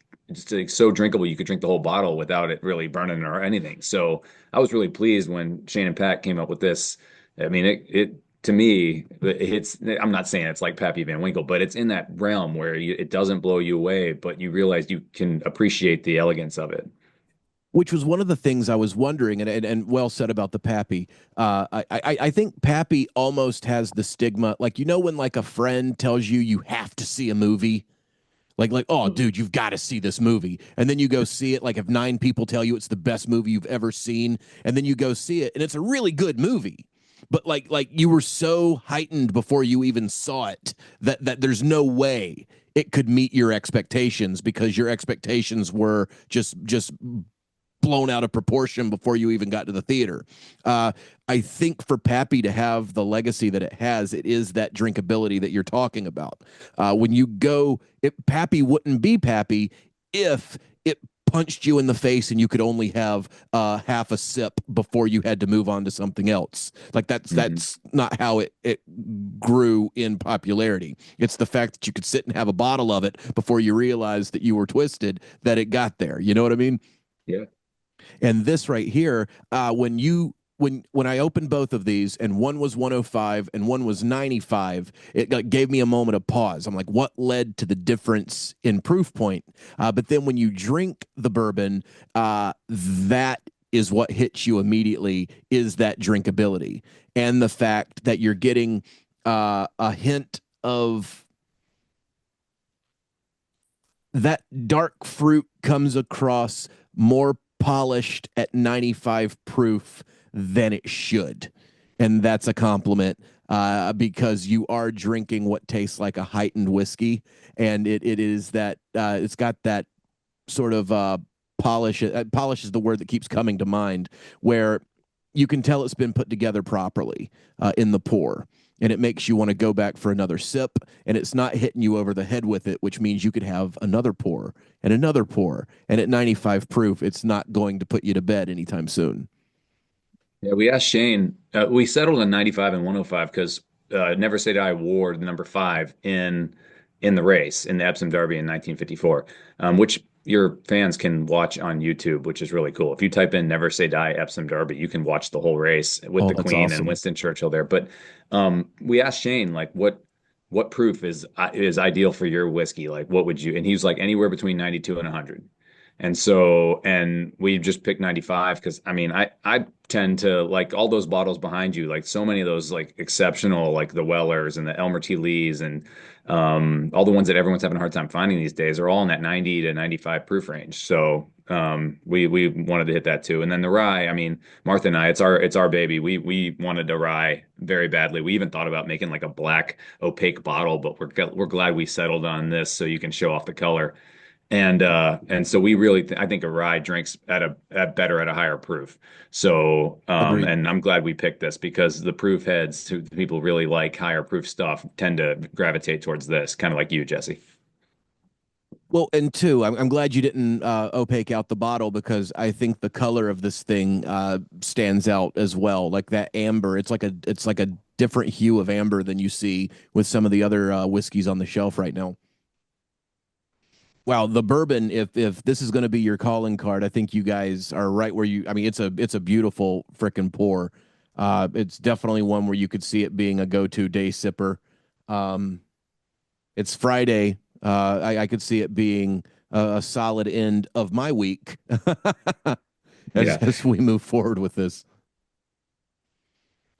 like so drinkable you could drink the whole bottle without it really burning or anything. So I was really pleased when Shane and Pat came up with this. I mean, it to me, it's. I'm not saying it's like Pappy Van Winkle, but it's in that realm where it doesn't blow you away, but you realize you can appreciate the elegance of it. Which was one of the things I was wondering, and well said about the Pappy. I think Pappy almost has the stigma, like when like a friend tells you you have to see a movie, like oh dude, you've got to see this movie, and then you go see it. Like if nine people tell you it's the best movie you've ever seen, and then you go see it, and it's a really good movie, but like you were so heightened before you even saw it that there's no way it could meet your expectations because your expectations were just blown out of proportion before you even got to the theater. Uh, I think for Pappy to have the legacy that it has, it is that drinkability that you're talking about. When you go, Pappy wouldn't be Pappy if it punched you in the face and you could only have half a sip before you had to move on to something else. Like Mhm. that's not how it grew in popularity. It's the fact that you could sit and have a bottle of it before you realized that you were twisted that it got there. You know what I mean? Yeah. And this right here, when I opened both of these, and one was 105 and one was 95, it gave me a moment of pause. I'm like, what led to the difference in proof point? But then when you drink the bourbon, that is what hits you immediately is that drinkability and the fact that you're getting a hint of that dark fruit comes across more polished at 95 proof than it should. And that's a compliment because you are drinking what tastes like a heightened whiskey. And it is that, it's got that sort of polish. Polish is the word that keeps coming to mind, where you can tell it's been put together properly in the pour. And it makes you want to go back for another sip, and it's not hitting you over the head with it, which means you could have another pour and another pour. And at 95 proof, it's not going to put you to bed anytime soon. Yeah, we asked Shane. We settled on 95 and 105 because Never Say Die wore the number five in the race in the Epsom Derby in 1954, which your fans can watch on YouTube, which is really cool. If you type in Never Say Die Epsom Derby, you can watch the whole race with Oh, the that's Queen and awesome. Winston Churchill there. But we asked Shane like what proof is ideal for your whiskey? Like what would you? And he was like anywhere between 92 and 100. And we just picked 95 because I mean, I tend to like all those bottles behind you, like so many of those like exceptional, like the Wellers and the Elmer T. Lees and all the ones that everyone's having a hard time finding these days are all in that 90 to 95 proof range. So we wanted to hit that too. And then the rye, I mean, Martha and I, it's our baby. We wanted a rye very badly. We even thought about making like a black opaque bottle, but we're glad we settled on this so you can show off the color. And so we really I think a rye drinks at better at a higher proof. So Agreed. and I'm glad we picked this because the proof heads who people really like higher proof stuff tend to gravitate towards this, kind of like you, Jesse. Well, and two, I'm glad you didn't opaque out the bottle because I think the color of this thing stands out as well. Like that amber, it's like a different hue of amber than you see with some of the other whiskeys on the shelf right now. Wow, the bourbon. If this is going to be your calling card, I think you guys are right where you. I mean, it's a beautiful frickin' pour. It's definitely one where you could see it being a go-to day sipper. Um, it's Friday. I could see it being a solid end of my week Yeah. as we move forward with this.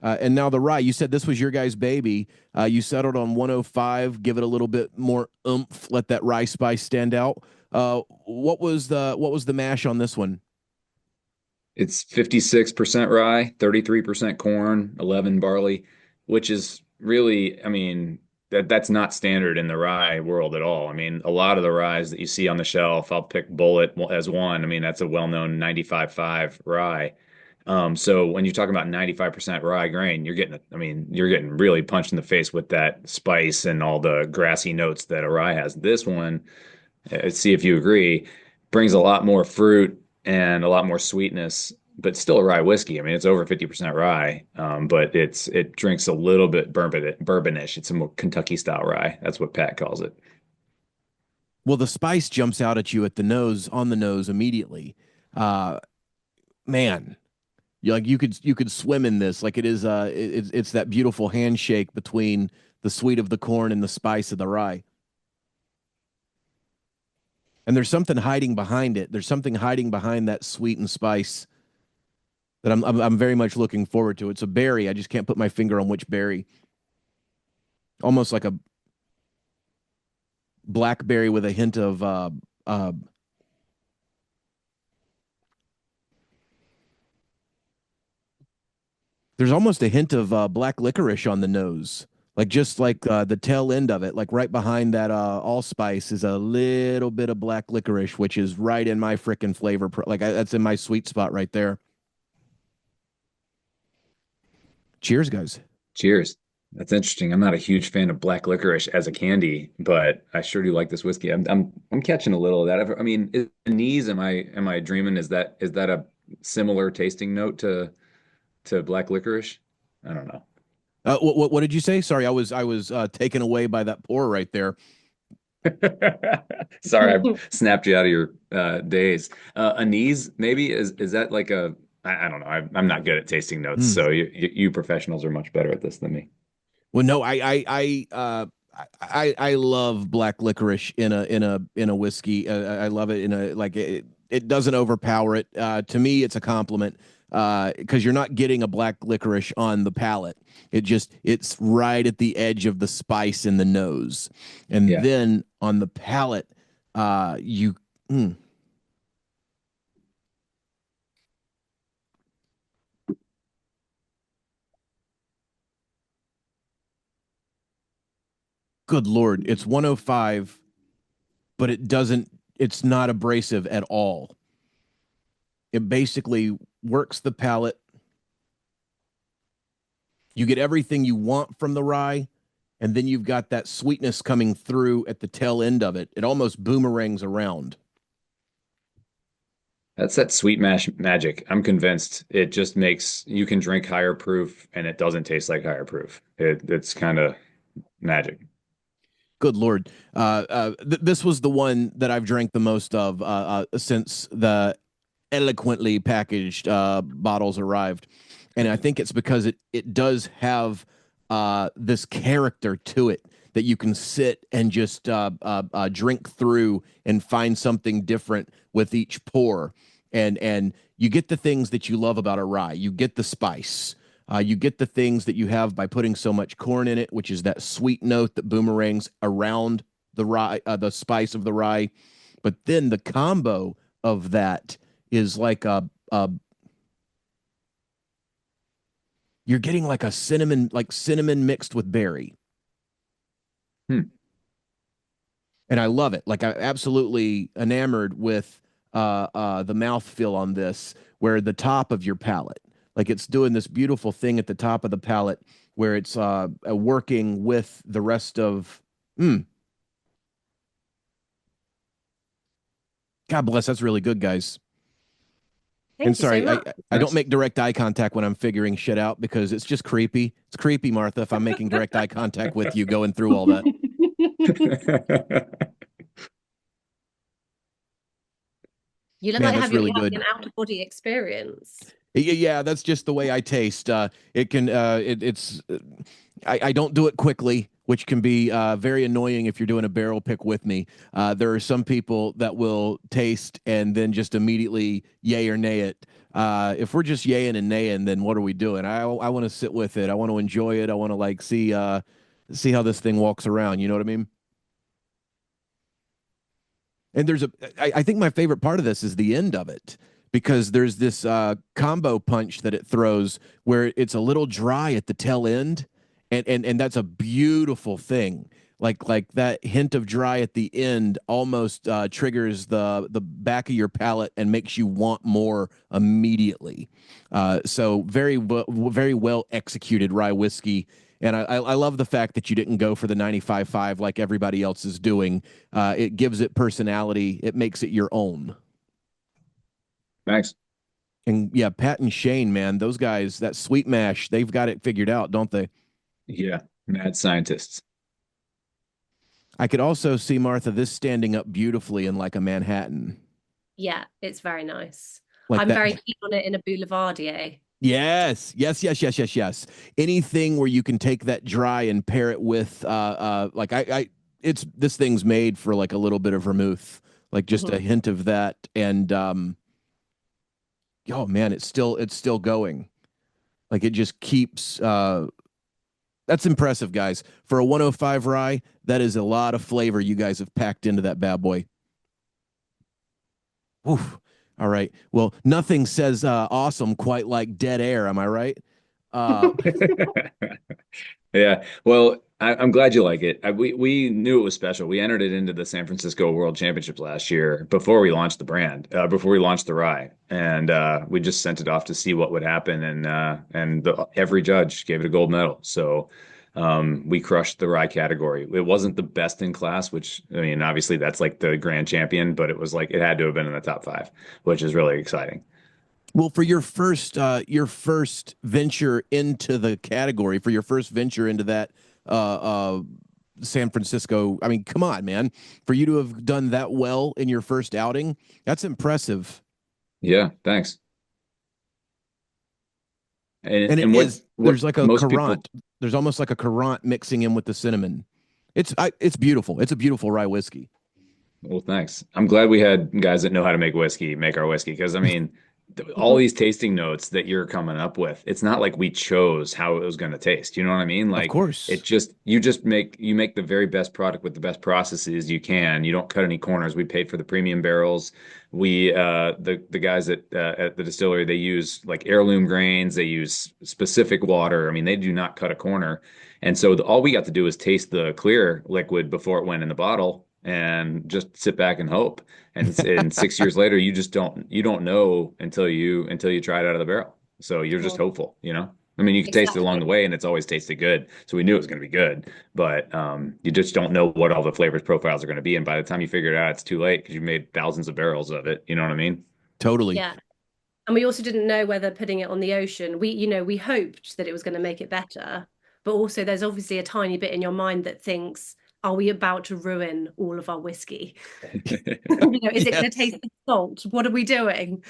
And now the rye. You said this was your guy's baby. You settled on 105. Give it a little bit more oomph. Let that rye spice stand out. What was the mash on this one? It's 56% rye, 33% corn, 11 barley, which is really, I mean, that's not standard in the rye world at all. I mean, a lot of the ryes that you see on the shelf, I'll pick Bullet as one. I mean, that's a well-known 95.5 rye. So when you talk about 95% rye grain, I mean, you're getting really punched in the face with that spice and all the grassy notes that a rye has. This one, see if you agree, brings a lot more fruit and a lot more sweetness, but still a rye whiskey. I mean, it's over 50% rye, but it drinks a little bit bourbonish. It's a more Kentucky style rye. That's what Pat calls it. Well, the spice jumps out at you at the nose, on the nose immediately. Uh, Man, you could swim in this. Like it is. It's that beautiful handshake between the sweet of the corn and the spice of the rye. And there's something hiding behind it. There's something hiding behind that sweet and spice that I'm very much looking forward to. It's a berry. I just can't put my finger on which berry. Almost like a blackberry with a hint of uh, there's almost a hint of black licorice on the nose. Like just like the tail end of it, like right behind that allspice is a little bit of black licorice, which is right in my frickin' flavor. That's in my sweet spot right there. Cheers, guys. Cheers. That's interesting. I'm not a huge fan of black licorice as a candy, but I sure do like this whiskey. I'm catching a little of that. I mean, anise, am I dreaming? Is that a similar tasting note to black licorice? I don't know. What did you say? Sorry, I was taken away by that pour right there. Sorry, I snapped you out of your days. Anise, maybe is that like I don't know. I'm not good at tasting notes, Mm. so you professionals are much better at this than me. Well, no, I love black licorice in a whiskey. I love it in a like it doesn't overpower it. To me, it's a compliment because you're not getting a black licorice on the palate. It's right at the edge of the spice in the nose, and Yeah, then on the palate, you. Mm, Good Lord, it's 105, but it doesn't. It's not abrasive at all. It basically works the palate. You get everything you want from the rye, and then you've got that sweetness coming through at the tail end of it. It almost boomerangs around. that's that sweet mash magic. I'm convinced it just makes you can drink higher proof and it doesn't taste like higher proof. It's kind of magic. Good Lord. This was the one that I've drank the most of since the eloquently packaged bottles arrived. And I think it's because it does have this character to it that you can sit and just drink through and find something different with each pour. And you get the things that you love about a rye. You get the spice. You get the things that you have by putting so much corn in it, which is that sweet note that boomerangs around the rye, the spice of the rye. But then the combo of that is like a you're getting like cinnamon mixed with berry. Hmm. And I love it. Like I absolutely enamored with the mouthfeel on this, where the top of your palate, like it's doing this beautiful thing at the top of the palate, where it's working with the rest of. Mm, God bless. That's really good, guys. And Thank you so sorry, much. I don't Nice. make direct eye contact when I'm figuring shit out because it's just creepy. It's creepy, Martha, if I'm making direct eye contact with you going through all that. You look Man, like that's have you're really having good. an out of body experience. Yeah, yeah, that's just the way I taste. It can, it's, I don't do it quickly, which can be very annoying if you're doing a barrel pick with me. There are some people that will taste and then just immediately yay or nay it. If we're just yaying and naying, then what are we doing? I want to sit with it. I want to enjoy it. I want to like see how this thing walks around. You know what I mean? And I think my favorite part of this is the end of it because there's this combo punch that it throws where it's a little dry at the tail end, and that's a beautiful thing. Like that hint of dry at the end almost triggers the back of your palate and makes you want more immediately. So very well executed rye whiskey. And I love the fact that you didn't go for the 95.5 like everybody else is doing. It gives it personality. It makes it your own. Thanks. And yeah, Pat and Shane, man, those guys, that sweet mash, they've got it figured out, don't they? Yeah, mad scientists. I could also see Martha this standing up beautifully in like a Manhattan, Yeah, it's very nice. like I'm that. very keen on it in a Boulevardier. Yes, yes, yes, yes, yes, yes. Anything where you can take that dry and pair it with, like it's this thing's made for like a little bit of vermouth, like just a Mhm. hint of that, and oh man, it's still going. Like it just keeps. That's impressive, guys. For a 105 rye, that is a lot of flavor you guys have packed into that bad boy. Oof. All right. Well, nothing says awesome quite like dead air. Am I right? Uh, Yeah. Well, I'm glad you like it. We knew it was special. We entered it into the San Francisco World Championships last year before we launched the brand, before we launched the rye, and we just sent it off to see what would happen, and every judge gave it a gold medal. So we crushed the rye category. It wasn't the best in class, which I mean, obviously that's like the grand champion, but it was like it had to have been in the top five, which is really exciting. well, for your first venture into the category, for your first venture into that San Francisco, I mean, come on, man, for you to have done that well in your first outing, that's impressive. Yeah. Thanks. And it And is. what There's like a most people. currant. There's almost like a currant mixing in with the cinnamon. It's beautiful. It's a beautiful rye whiskey. Well, thanks. I'm glad we had guys that know how to make whiskey make our whiskey because I mean, all these tasting notes that you're coming up with, it's not like we chose how it was going to taste. You know what I mean? Of Like it course. just you make the very best product with the best processes you can. You don't cut any corners. We paid for the premium barrels. We the guys at the distillery, they use like heirloom grains. They use specific water. I mean, they do not cut a corner. And so all we got to do is taste the clear liquid before it went in the bottle and just sit back and hope. And 6 years later, you don't know until you try it out of the barrel. So you're just Well, hopeful, you know? I mean, you can taste it along the exactly. way and it's always tasted good. So we knew it was going to be good, but you just don't know what all the flavors profiles are going to be. And by the time you figure it out, it's too late because you made thousands of barrels of it. You know what I mean? Totally. Yeah. And we also didn't know whether putting it on the ocean, we hoped that it was going to make it better. But also there's obviously a tiny bit in your mind that thinks, are we about to ruin all of our whiskey? Is it going to Yes. taste like salt? What are we doing?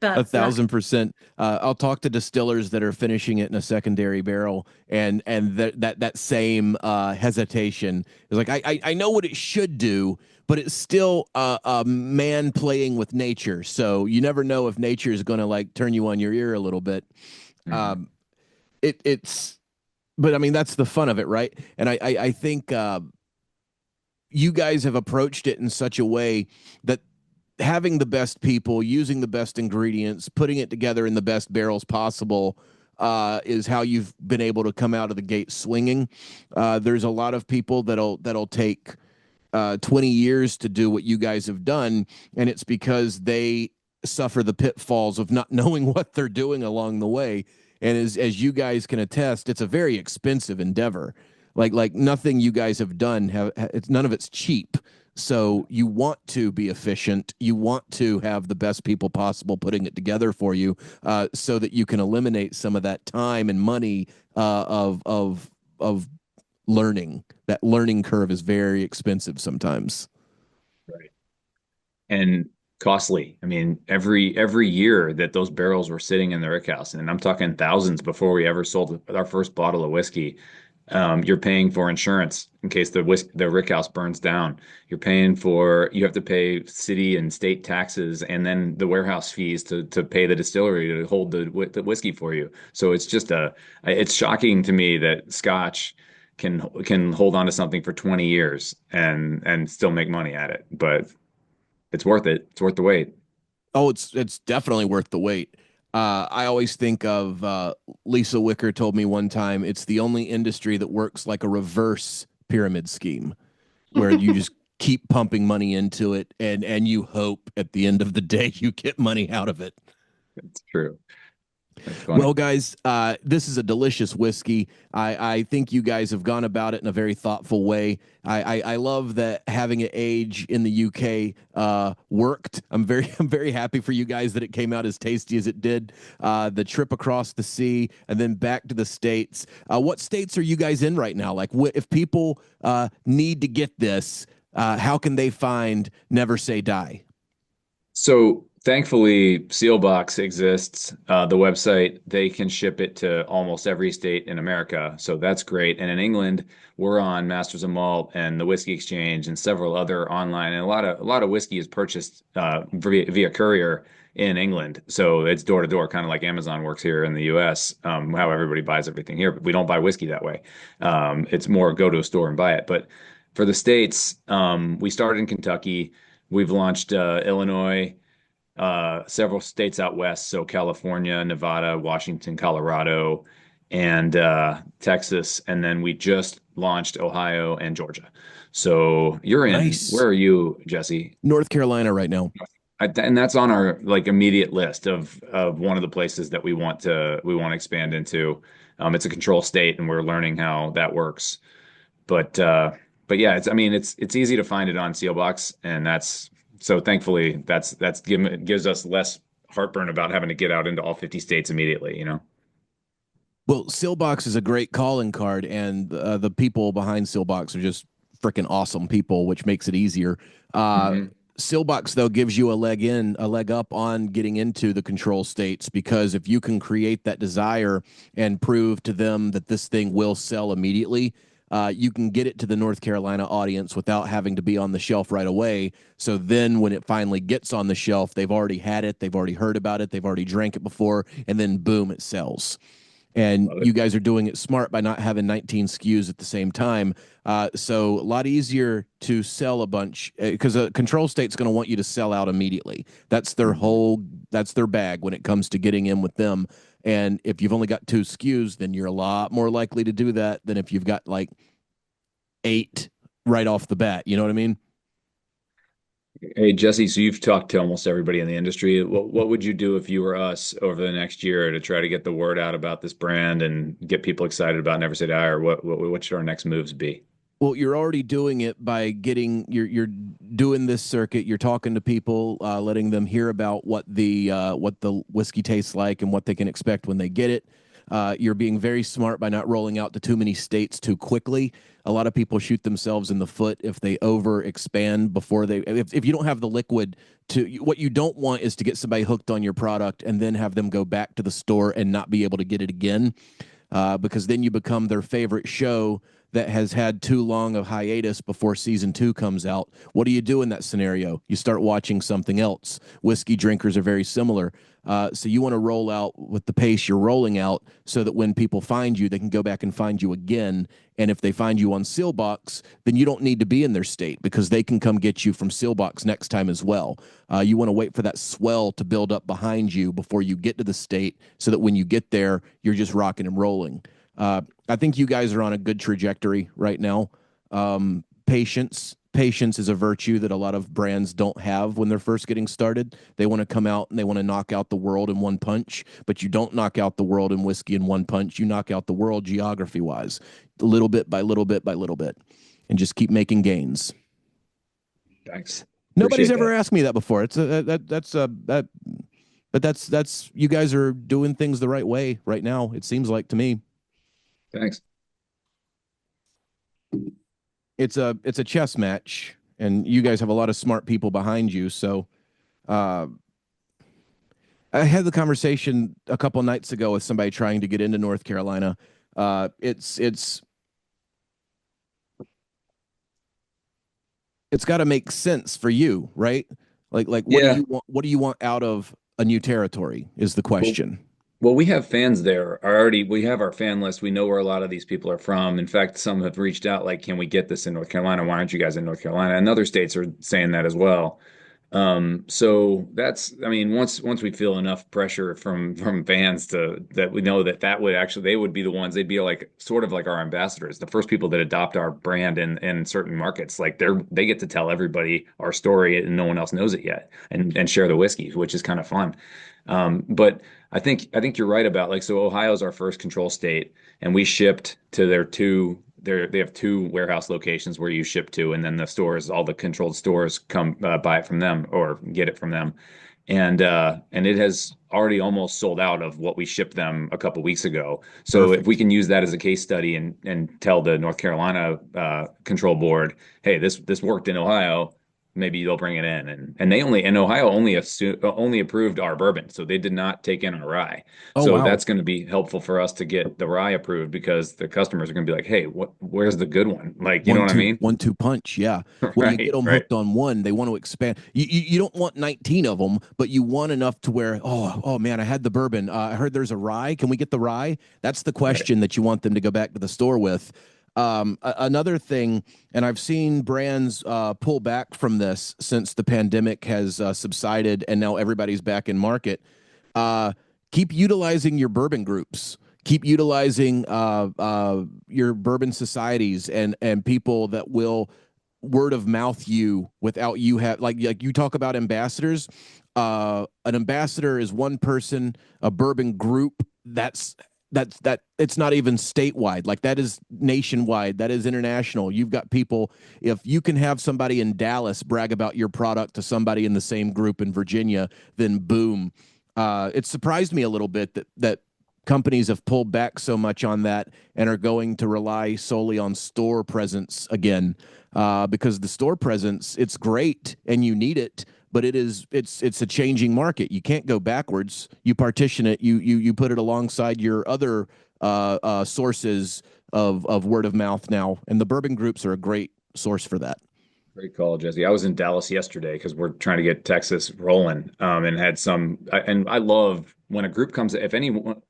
A But 1000%. I'll talk to distillers that are finishing it in a secondary barrel, and that same hesitation is like I know what it should do, but it's still a man playing with nature. So you never know if nature is going to like turn you on your ear a little bit. Mhm. Um, it's, but I mean that's the fun of it, right? And I think you guys have approached it in such a way that having the best people, using the best ingredients, putting it together in the best barrels possible is how you've been able to come out of the gate swinging. There's a lot of people that'll take 20 years to do what you guys have done, and it's because they suffer the pitfalls of not knowing what they're doing along the way. And as you guys can attest, it's a very expensive endeavor. Like nothing you guys have done it's none of it's cheap. So you want to be efficient. You want to have the best people possible putting it together for you, so that you can eliminate some of that time and money of learning. That learning curve is very expensive sometimes. Right. And costly. I mean, every year that those barrels were sitting in the rick house, and I'm talking thousands before we ever sold our first bottle of whiskey. You're paying for insurance in case the rick house burns down. You have to pay city and state taxes and then the warehouse fees to pay the distillery to hold the whiskey for you. So it's shocking to me that Scotch can hold on to something for 20 years and still make money at it. But it's worth it. It's worth the wait. Oh, it's definitely worth the wait. I always think of Lisa Wicker told me one time it's the only industry that works like a reverse pyramid scheme, where you just keep pumping money into it, and you hope at the end of the day you get money out of it. It's true. That's funny. Well, guys, this is a delicious whiskey. I think you guys have gone about it in a very thoughtful way. I love that having it age in the UK worked. I'm very happy for you guys that it came out as tasty as it did. The trip across the sea and then back to the States. What states are you guys in right now? Like, if people need to get this, how can they find Never Say Die? So thankfully, Sealbox exists. The website, they can ship it to almost every state in America. So that's great. And in England, we're on Masters of Malt and the Whiskey Exchange and several other online. And a lot of whiskey is purchased via courier in England. So it's door to door, kind of like Amazon works here in the US, how everybody buys everything here. But we don't buy whiskey that way. It's more go to a store and buy it. But for the States, we started in Kentucky. We've launched Illinois, several states out west, so California, Nevada, Washington, Colorado, and Texas, and then we just launched Ohio and Georgia. So Nice. where are you, Jesse? North Carolina right now. And that's on our like immediate list of one of the places that we want to expand into. It's a control state, and we're learning how that works. But uh, but yeah, I mean it's easy to find it on Sealbox, and that's so thankfully gives us less heartburn about having to get out into all 50 states immediately, you know. Well, Sillbox is a great calling card, and the people behind Sillbox are just freaking awesome people, which makes it easier. Uh, Hmm. Sillbox though gives you a leg up on getting into the control states, because if you can create that desire and prove to them that this thing will sell immediately, you can get it to the North Carolina audience without having to be on the shelf right away. So then, when it finally gets on the shelf, they've already had it, they've already heard about it, they've already drank it before, and then boom, it sells. And Love you it. guys are doing it smart by not having 19 SKUs at the same time. So a lot easier to sell a bunch, because a control state's going to want you to sell out immediately. Mhm. That's their bag when it comes to getting in with them. And if you've only got two SKUs, then you're a lot more likely to do that than if you've got like eight right off the bat. You know what I mean? Hey Jesse, so you've talked to almost everybody in the industry. What would you do if you were us over the next year to try to get the word out about this brand and get people excited about Never Say Die, or what should our next moves be? Well, you're already doing it by you're doing this circuit. You're talking to people, letting them hear about what the whiskey tastes like and what they can expect when they get it. You're being very smart by not rolling out to too many states too quickly. A lot of people shoot themselves in the foot if they over expand before they, if you don't have the liquid to, what you don't want is to get somebody hooked on your product and then have them go back to the store and not be able to get it again, because then you become their favorite show that has had too long of hiatus before season 2 comes out. What do you do in that scenario? You start watching something else. Whiskey drinkers are very similar. So you want to roll out with the pace you're rolling out so that when people find you, they can go back and find you again. And if they find you on Sealbox, then you don't need to be in their state because they can come get you from Sealbox next time as well. You want to wait for that swell to build up behind you before you get to the state so that when you get there, you're just rocking and rolling. I think you guys are on a good trajectory right now. Patience is a virtue that a lot of brands don't have when they're first getting started. They want to come out and they want to knock out the world in one punch, but you don't knock out the world in whiskey in one punch. You knock out the world geography wise, little bit by little bit by little bit, and just keep making gains. Thanks. Nobody's Appreciate ever that. asked me that before. It's but that's you guys are doing things the right way right now. It seems like to me. Thanks. It's a chess match, and you guys have a lot of smart people behind you. So, uh, I had the conversation a couple nights ago with somebody trying to get into North Carolina. It's got to make sense for you, right? Like what do Yeah. you want? What do you want out of a new territory? Is the Well, question. well, we have fans there already. We have our fan list. We know where a lot of these people are from. In fact, some have reached out like, can we get this in North Carolina? Why aren't you guys in North Carolina? And other states are saying that as well. So that's, I mean, once we feel enough pressure from fans to that we know that that would actually they would be the ones, they'd be like sort of like our ambassadors, the first people that adopt our brand in certain markets. Like they get to tell everybody our story and no one else knows it yet, and share the whiskey, which is kind of fun. But I think you're right about like, so Ohio's our first control state, and we shipped to they have two warehouse locations where you ship to, and then the stores, all the controlled stores come buy it from them or get it from them. And it has already almost sold out of what we shipped them a couple weeks ago. So if we Perfect. can use that as a case study and tell the North Carolina control board, hey, this worked in Ohio, maybe they'll bring it in. And they only, and Ohio only approved our bourbon, so they did not take in our rye. Oh So wow. that's going to be helpful for us to get the rye approved because the customers are going to be like, hey, where's the good one? Like, you know One what I two mean? one two punch, yeah. When you get Right, them right, hooked on one, they want to expand. You don't want 19 of them, but you want enough to where, oh man, I had the bourbon. I heard there's a rye. Can we get the rye? That's the right. question that you want them to go back to the store with. Another thing, and I've seen brands pull back from this since the pandemic has subsided, and now everybody's back in market. uh, Keep utilizing your bourbon groups. Keep utilizing your bourbon societies and people that will word of mouth you without you have like you talk about ambassadors. An ambassador is one person. A bourbon group that it's not even statewide. Like that is nationwide. That is international. You've got people. If you can have somebody in Dallas brag about your product to somebody in the same group in Virginia, then boom. It surprised me a little bit that companies have pulled back so much on that and are going to rely solely on store presence again, because the store presence, it's great and you need it, but it's a changing market. You can't go backwards. You partition it. You put it alongside your other sources of word of mouth now, and the bourbon groups are a great source for that. Great call, Jesse. I was in Dallas yesterday because we're trying to get Texas rolling, and had and I love when a group comes. If anyone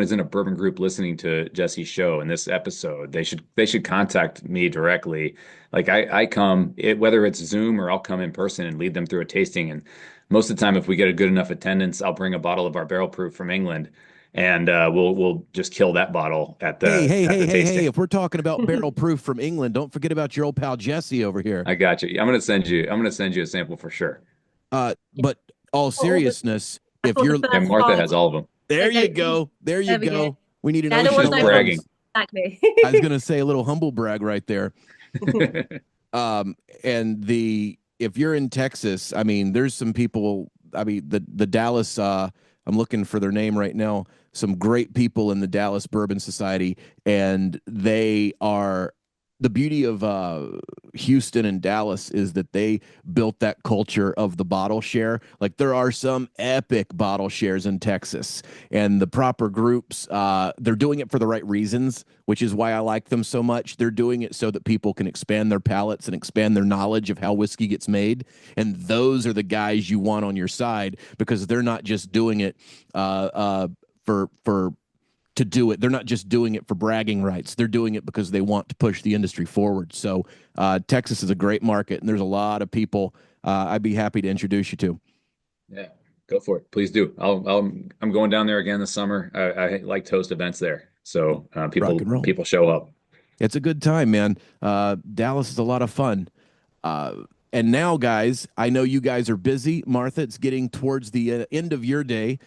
is in a bourbon group listening to Jesse's show in this episode, they should contact me directly. Like I come whether it's Zoom or I'll come in person and lead them through a tasting. And most of the time, if we get a good enough attendance, I'll bring a bottle of our barrel proof from England, and we'll just kill that bottle at Hey, the hey, at hey, the hey, hey! tasting. If we're talking about barrel proof from England, don't forget about your old pal Jesse over here. I got you. I'm gonna send you a sample for sure. But all All the, seriousness, I if thought the you're And first Martha five has all of them. there, you don't keep. go. There you There we go. go. We need an Yeah, I don't ocean want Just no of bragging. problems. those. Exactly. I was gonna say a little humble brag right there. And the if you're in Texas, I mean, there's some people. I mean, the Dallas. I'm looking for their name right now. some great people in the Dallas Bourbon Society, and they are the beauty of Houston and Dallas is that they built that culture of the bottle share. Like there are some epic bottle shares in Texas, and the proper groups, they're doing it for the right reasons, which is why I like them so much. They're doing it so that people can expand their palates and expand their knowledge of how whiskey gets made. And those are the guys you want on your side because they're not just doing it for to do it. They're not just doing it for bragging rights. They're doing it because they want to push the industry forward. So Texas is a great market, and there's a lot of people I'd be happy to introduce you to. Yeah, go for it. Please do. I'm going down there again this summer. I like to host events there, so Rock and roll. people show up. It's a good time, man. Dallas is a lot of fun. And now, guys, I know you guys are busy. Martha, it's getting towards the end of your day.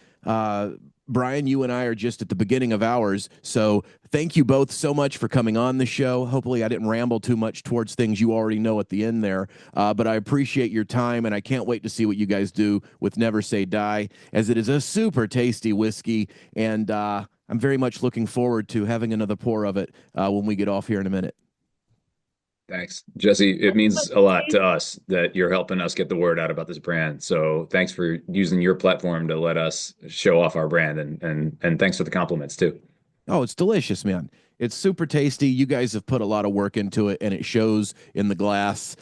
Brian, you and I are just at the beginning of ours. So thank you both so much for coming on the show. Hopefully I didn't ramble too much towards things you already know at the end there. But I appreciate your time, and I can't wait to see what you guys do with Never Say Die, as it is a super tasty whiskey. And I'm very much looking forward to having another pour of it when we get off here in a minute. Thanks, Jesse. It means a lot to us that you're helping us get the word out about this brand. So thanks for using your platform to let us show off our brand, and thanks for the compliments too. Oh, it's delicious, man. It's super tasty. You guys have put a lot of work into it, and it shows in the glass.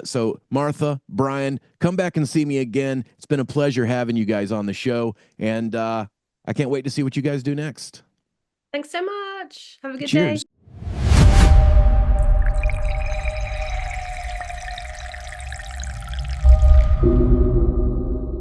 So, Martha, Brian, come back and see me again. It's been a pleasure having you guys on the show, and I can't wait to see what you guys do next. Thanks so much. Have a good Cheers. day.